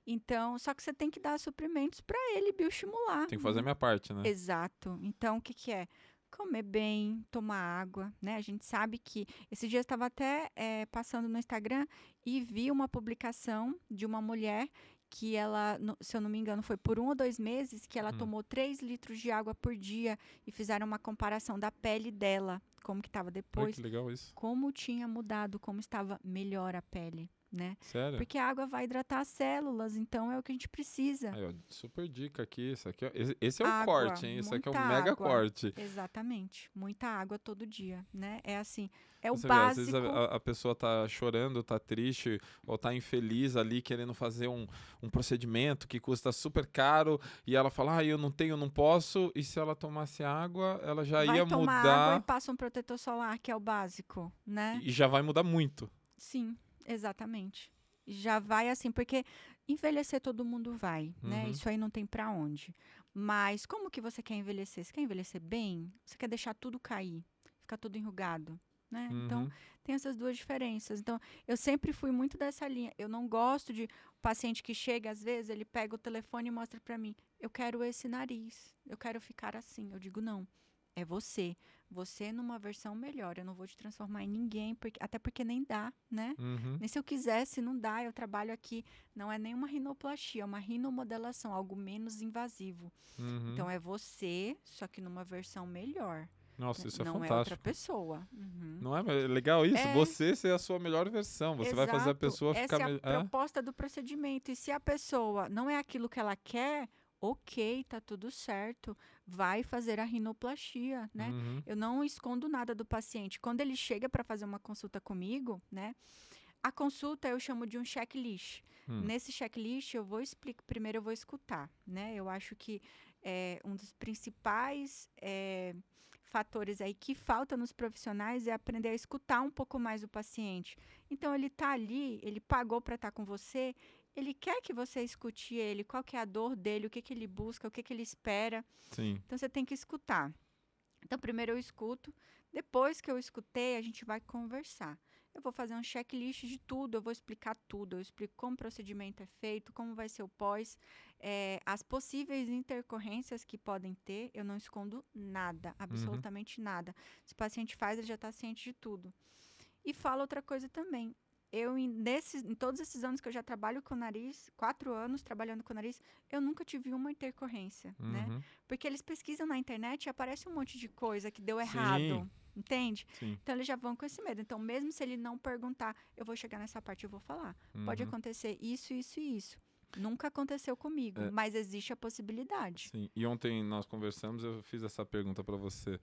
S2: Então, só que você tem que dar suprimentos para ele bioestimular.
S1: Tem que fazer a minha parte, né?
S2: Exato. Então, o que que é? Comer bem, tomar água, né? A gente sabe que... Esse dia eu estava até passando no Instagram e vi uma publicação de uma mulher que ela, se eu não me engano, foi por 1 ou 2 meses que ela tomou 3 litros de água por dia e fizeram uma comparação da pele dela, como que estava
S1: Olha
S2: depois,
S1: que legal isso.
S2: como tinha mudado, como estava melhor a pele, né?
S1: Sério?
S2: Porque a água vai hidratar as células, então é o que a gente precisa.
S1: Aí, ó, super dica aqui. Isso aqui esse é o
S2: Água,
S1: corte, hein? Esse aqui é um
S2: muita
S1: mega
S2: água.
S1: corte.
S2: Exatamente. Muita água todo dia, né? É assim, é o
S1: Você vê, às vezes
S2: básico.
S1: a pessoa tá chorando, tá triste, ou tá infeliz ali, querendo fazer um procedimento que custa super caro, e ela fala, eu não tenho, não posso, e se ela tomasse água, ela já
S2: Vai
S1: ia
S2: tomar água e
S1: mudar,
S2: passa um protetor solar, que é o básico, né?
S1: e já vai mudar muito.
S2: Sim, exatamente. Já vai assim, porque envelhecer todo mundo vai, né?
S1: Uhum.
S2: Isso aí não tem pra onde. Mas como que você quer envelhecer? Você quer envelhecer bem? Você quer deixar tudo cair, ficar tudo enrugado, né? Então,
S1: Uhum.
S2: tem essas duas diferenças. Então, eu sempre fui muito dessa linha. Eu não gosto de paciente que chega, às vezes, ele pega o telefone e mostra pra mim, eu quero esse nariz, eu quero ficar assim. Eu digo, não, é você. Você numa versão melhor. Eu não vou te transformar em ninguém, até porque nem dá, né?
S1: Uhum.
S2: Nem se eu quisesse, não dá. Eu trabalho aqui, não é nenhuma rinoplastia, é uma rinomodelação, algo menos invasivo.
S1: Uhum.
S2: Então, é você, só que numa versão melhor.
S1: Nossa, isso é
S2: Não é outra
S1: fantástico.
S2: pessoa. Uhum.
S1: Não é legal isso?
S2: É.
S1: Você ser a sua melhor versão. Você vai fazer a
S2: Exato.
S1: pessoa
S2: Essa
S1: ficar
S2: é a
S1: melhor.
S2: proposta do procedimento. E se a pessoa não é aquilo que ela quer, ok, tá tudo certo. Vai fazer a rinoplastia, né?
S1: Uhum.
S2: Eu não escondo nada do paciente. Quando ele chega para fazer uma consulta comigo, né? A consulta eu chamo de um checklist. Nesse checklist eu vou explicar, primeiro eu vou escutar, né? Eu acho que um dos principais fatores aí que falta nos profissionais é aprender a escutar um pouco mais o paciente. Então, ele está ali, ele pagou para estar com você, ele quer que você escute ele, qual que é a dor dele, o que que ele busca, o que que ele espera.
S1: Sim.
S2: Então, você tem que escutar. Então, primeiro eu escuto, depois que eu escutei, a gente vai conversar. Eu vou fazer um checklist de tudo, eu vou explicar tudo, eu explico como o procedimento é feito, como vai ser o pós, as possíveis intercorrências que podem ter, eu não escondo nada, absolutamente nada. Se o paciente faz, ele já está ciente de tudo. E falo outra coisa também. Eu, em todos esses anos que eu já trabalho com o nariz, 4 anos trabalhando com o nariz, eu nunca tive uma intercorrência, né? Porque eles pesquisam na internet e aparece um monte de coisa que deu errado. Entende?
S1: Sim.
S2: Então, eles já vão com esse medo. Então, mesmo se ele não perguntar, eu vou chegar nessa parte, eu vou falar. Pode acontecer isso, isso e isso. Nunca aconteceu comigo, mas existe a possibilidade.
S1: Sim. E ontem nós conversamos, eu fiz essa pergunta para você.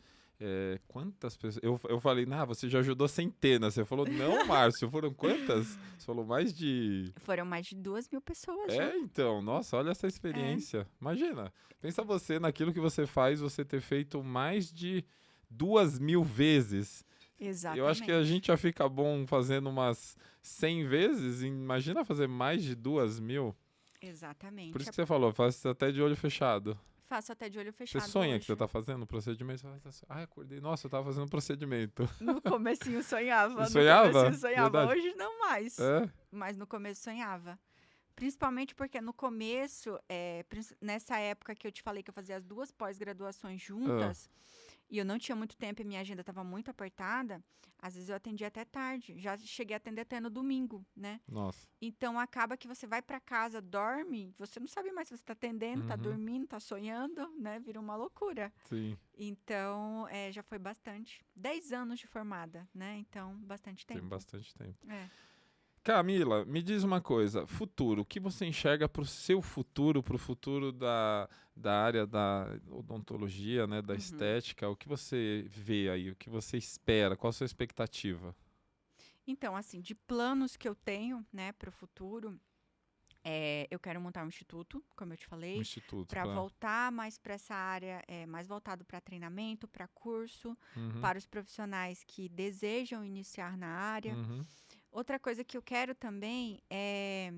S1: Quantas pessoas... Eu falei, você já ajudou centenas. Você falou, não, Márcio, foram quantas? Você falou mais de...
S2: Foram mais de 2.000 pessoas já.
S1: Então, nossa, olha essa experiência. Imagina, pensa você naquilo que você faz, você ter feito mais de 2.000 vezes.
S2: Exatamente.
S1: Eu acho que a gente já fica bom fazendo umas 100 vezes, imagina fazer mais de 2.000.
S2: Exatamente.
S1: Por isso que você falou, faz até de olho fechado.
S2: Faço até de olho fechado.
S1: Você sonha
S2: hoje.
S1: que você tá fazendo o procedimento? Você fala assim, acordei, nossa, eu tava fazendo um procedimento.
S2: No comecinho sonhava.
S1: Sonhava?
S2: Verdade. Hoje não mais.
S1: É?
S2: Mas no começo sonhava. Principalmente porque no começo, nessa época que eu te falei que eu fazia as 2 pós-graduações juntas, e eu não tinha muito tempo e minha agenda estava muito apertada, às vezes eu atendia até tarde. Já cheguei a atender até no domingo, né?
S1: Nossa.
S2: Então, acaba que você vai para casa, dorme, você não sabe mais se você está atendendo, está dormindo, está sonhando, né? Vira uma loucura.
S1: Sim.
S2: Então, já foi bastante. 10 anos de formada, né? Então, bastante tempo.
S1: Tem bastante tempo.
S3: Camila, me diz uma coisa, futuro, o que você enxerga para o seu futuro, para o futuro da área da odontologia, né, da estética, o que você vê aí, o que você espera, qual a sua expectativa?
S2: Então, assim, de planos que eu tenho, né, para o futuro, eu quero montar um instituto, como eu te falei, para voltar mais para essa área, mais voltado para treinamento, para curso, para os profissionais que desejam iniciar na área. Outra coisa que eu quero também é,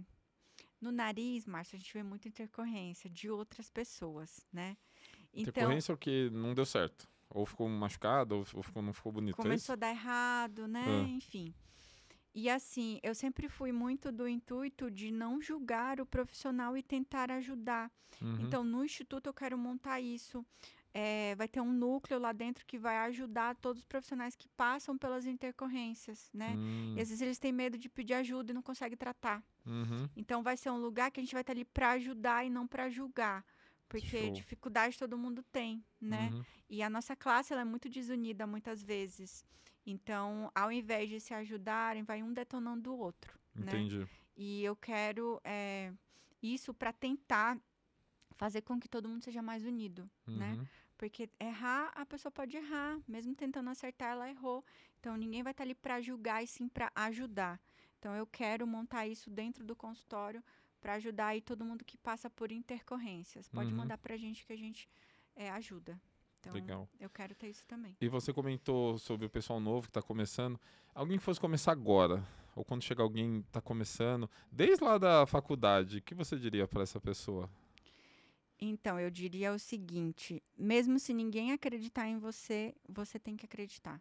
S2: no nariz, Márcio, a gente vê muita intercorrência de outras pessoas, né?
S3: Intercorrência é o que não deu certo? Ou ficou machucado, ou não ficou bonito,
S2: começou a dar errado, né? Enfim. E assim, eu sempre fui muito do intuito de não julgar o profissional e tentar ajudar. Então, no Instituto eu quero montar isso. Vai ter um núcleo lá dentro que vai ajudar todos os profissionais que passam pelas intercorrências, né? E às vezes eles têm medo de pedir ajuda e não conseguem tratar. Então vai ser um lugar que a gente vai estar ali para ajudar e não para julgar. Porque dificuldade todo mundo tem, né? E a nossa classe ela é muito desunida muitas vezes. Então, ao invés de se ajudarem, vai um detonando o outro.
S3: Entendi.
S2: Né? E eu quero isso para tentar fazer com que todo mundo seja mais unido, né? Porque errar, a pessoa pode errar. Mesmo tentando acertar, ela errou. Então, ninguém vai estar ali para julgar e sim para ajudar. Então, eu quero montar isso dentro do consultório para ajudar aí todo mundo que passa por intercorrências. Pode mandar para a gente que a gente ajuda. Então,
S3: legal.
S2: Eu quero ter isso também.
S3: E você comentou sobre o pessoal novo que está começando. Alguém que fosse começar agora, ou quando chegar alguém que está começando, desde lá da faculdade, o que você diria para essa pessoa?
S2: Então, eu diria o seguinte, mesmo se ninguém acreditar em você, você tem que acreditar.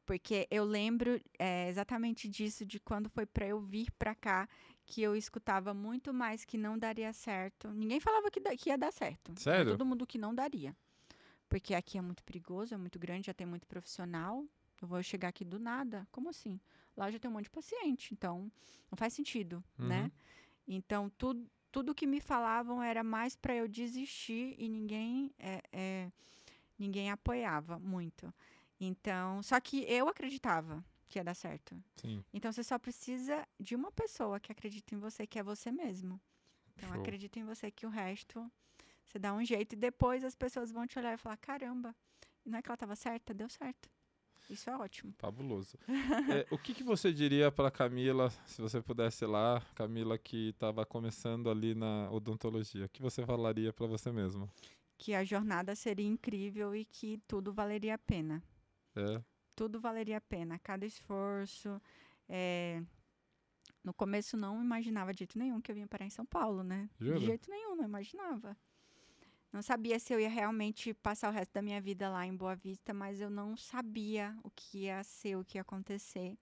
S2: Porque eu lembro exatamente disso, de quando foi para eu vir para cá, que eu escutava muito mais que não daria certo. Ninguém falava que ia dar certo.
S3: Sério?
S2: Todo mundo que não daria. Porque aqui é muito perigoso, é muito grande, já tem muito profissional. Eu vou chegar aqui do nada. Como assim? Lá já tem um monte de paciente, então não faz sentido, né? Então, tudo que me falavam era mais para eu desistir e ninguém apoiava muito. Então, só que eu acreditava que ia dar certo.
S3: Sim.
S2: Então, você só precisa de uma pessoa que acredita em você, que é você mesmo. Então, acredita em você que o resto... Você dá um jeito e depois as pessoas vão te olhar e falar, caramba, não é que ela estava certa? Deu certo. Isso é ótimo.
S3: Fabuloso. O que você diria para a Camila, se você pudesse ir lá, Camila que estava começando ali na odontologia, o que você falaria para você mesma?
S2: que a jornada seria incrível e que tudo valeria a pena. Tudo valeria a pena, cada esforço. No começo não imaginava de jeito nenhum que eu vinha parar em São Paulo, né?
S3: Jura?
S2: De jeito nenhum, não imaginava. Não sabia se eu ia realmente passar o resto da minha vida lá em Boa Vista, mas eu não sabia o que ia ser, o que ia acontecer.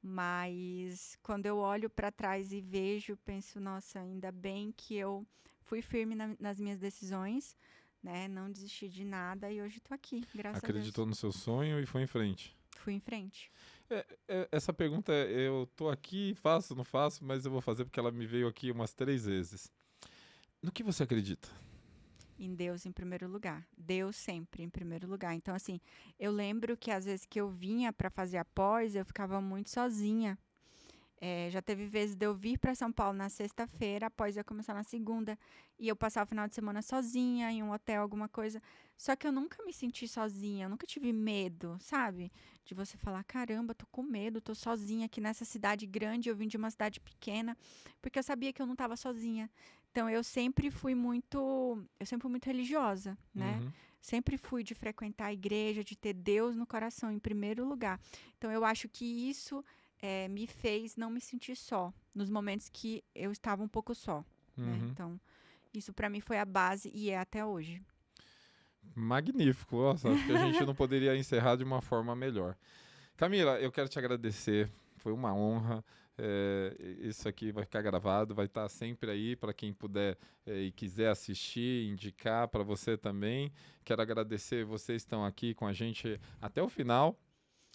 S2: Mas quando eu olho para trás e vejo, penso, nossa, ainda bem que eu fui firme nas minhas decisões, né? Não desisti de nada e hoje estou aqui, graças a Deus.
S3: Acreditou no seu sonho e foi em frente.
S2: Fui em frente.
S3: Essa pergunta eu tô aqui, faço, não faço, mas eu vou fazer porque ela me veio aqui umas 3 vezes. No que você acredita?
S2: Em Deus em primeiro lugar. Deus sempre em primeiro lugar. Então, assim, eu lembro que às vezes que eu vinha para fazer a pós, eu ficava muito sozinha. Já teve vezes de eu vir para São Paulo na sexta-feira, após ia começar na segunda, e eu passava o final de semana sozinha, em um hotel, alguma coisa. Só que eu nunca me senti sozinha, eu nunca tive medo, sabe? De você falar, caramba, tô com medo, tô sozinha aqui nessa cidade grande, eu vim de uma cidade pequena, porque eu sabia que eu não estava sozinha. Então, eu sempre fui muito religiosa, né?
S3: Uhum.
S2: Sempre fui de frequentar a igreja, de ter Deus no coração em primeiro lugar. Então, eu acho que isso me fez não me sentir só, nos momentos que eu estava um pouco só. Né? Então, isso para mim foi a base e é até hoje.
S3: Magnífico. Nossa, acho que a gente não poderia encerrar de uma forma melhor. Camila, eu quero te agradecer. Foi uma honra. Isso aqui vai ficar gravado, vai estar sempre aí para quem puder e quiser assistir, indicar para você também. Quero agradecer, vocês estão aqui com a gente até o final.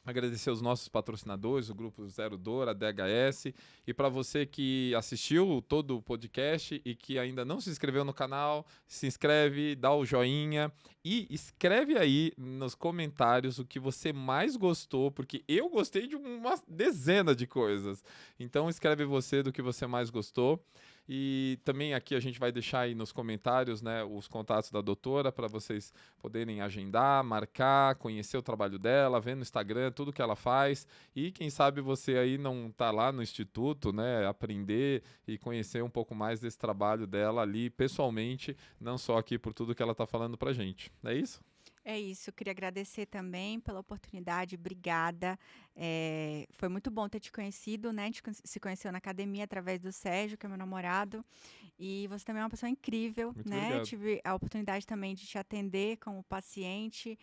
S3: Agradecer os nossos patrocinadores, o Grupo Zero Dor, a DHS. E para você que assistiu todo o podcast e que ainda não se inscreveu no canal, se inscreve, dá o joinha e escreve aí nos comentários o que você mais gostou, porque eu gostei de uma dezena de coisas. Então escreve você do que você mais gostou. E também aqui a gente vai deixar aí nos comentários, né, os contatos da doutora para vocês poderem agendar, marcar, conhecer o trabalho dela, ver no Instagram tudo que ela faz. E quem sabe você aí não tá lá no instituto, né, aprender e conhecer um pouco mais desse trabalho dela ali pessoalmente, não só aqui por tudo que ela tá falando pra gente. É isso?
S2: É isso, queria agradecer também pela oportunidade, obrigada. Foi muito bom ter te conhecido, né? A gente se conheceu na academia através do Sérgio, que é meu namorado. E você também é uma pessoa incrível,
S3: Muito
S2: né?
S3: obrigado.
S2: Tive a oportunidade também de te atender como paciente.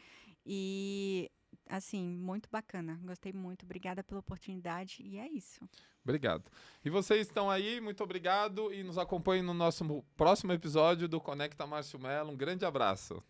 S2: E, assim, muito bacana. Gostei muito, obrigada pela oportunidade. E é isso.
S3: Obrigado. E vocês estão aí, muito obrigado. E nos acompanhem no nosso próximo episódio do Conecta Márcio Mello. Um grande abraço.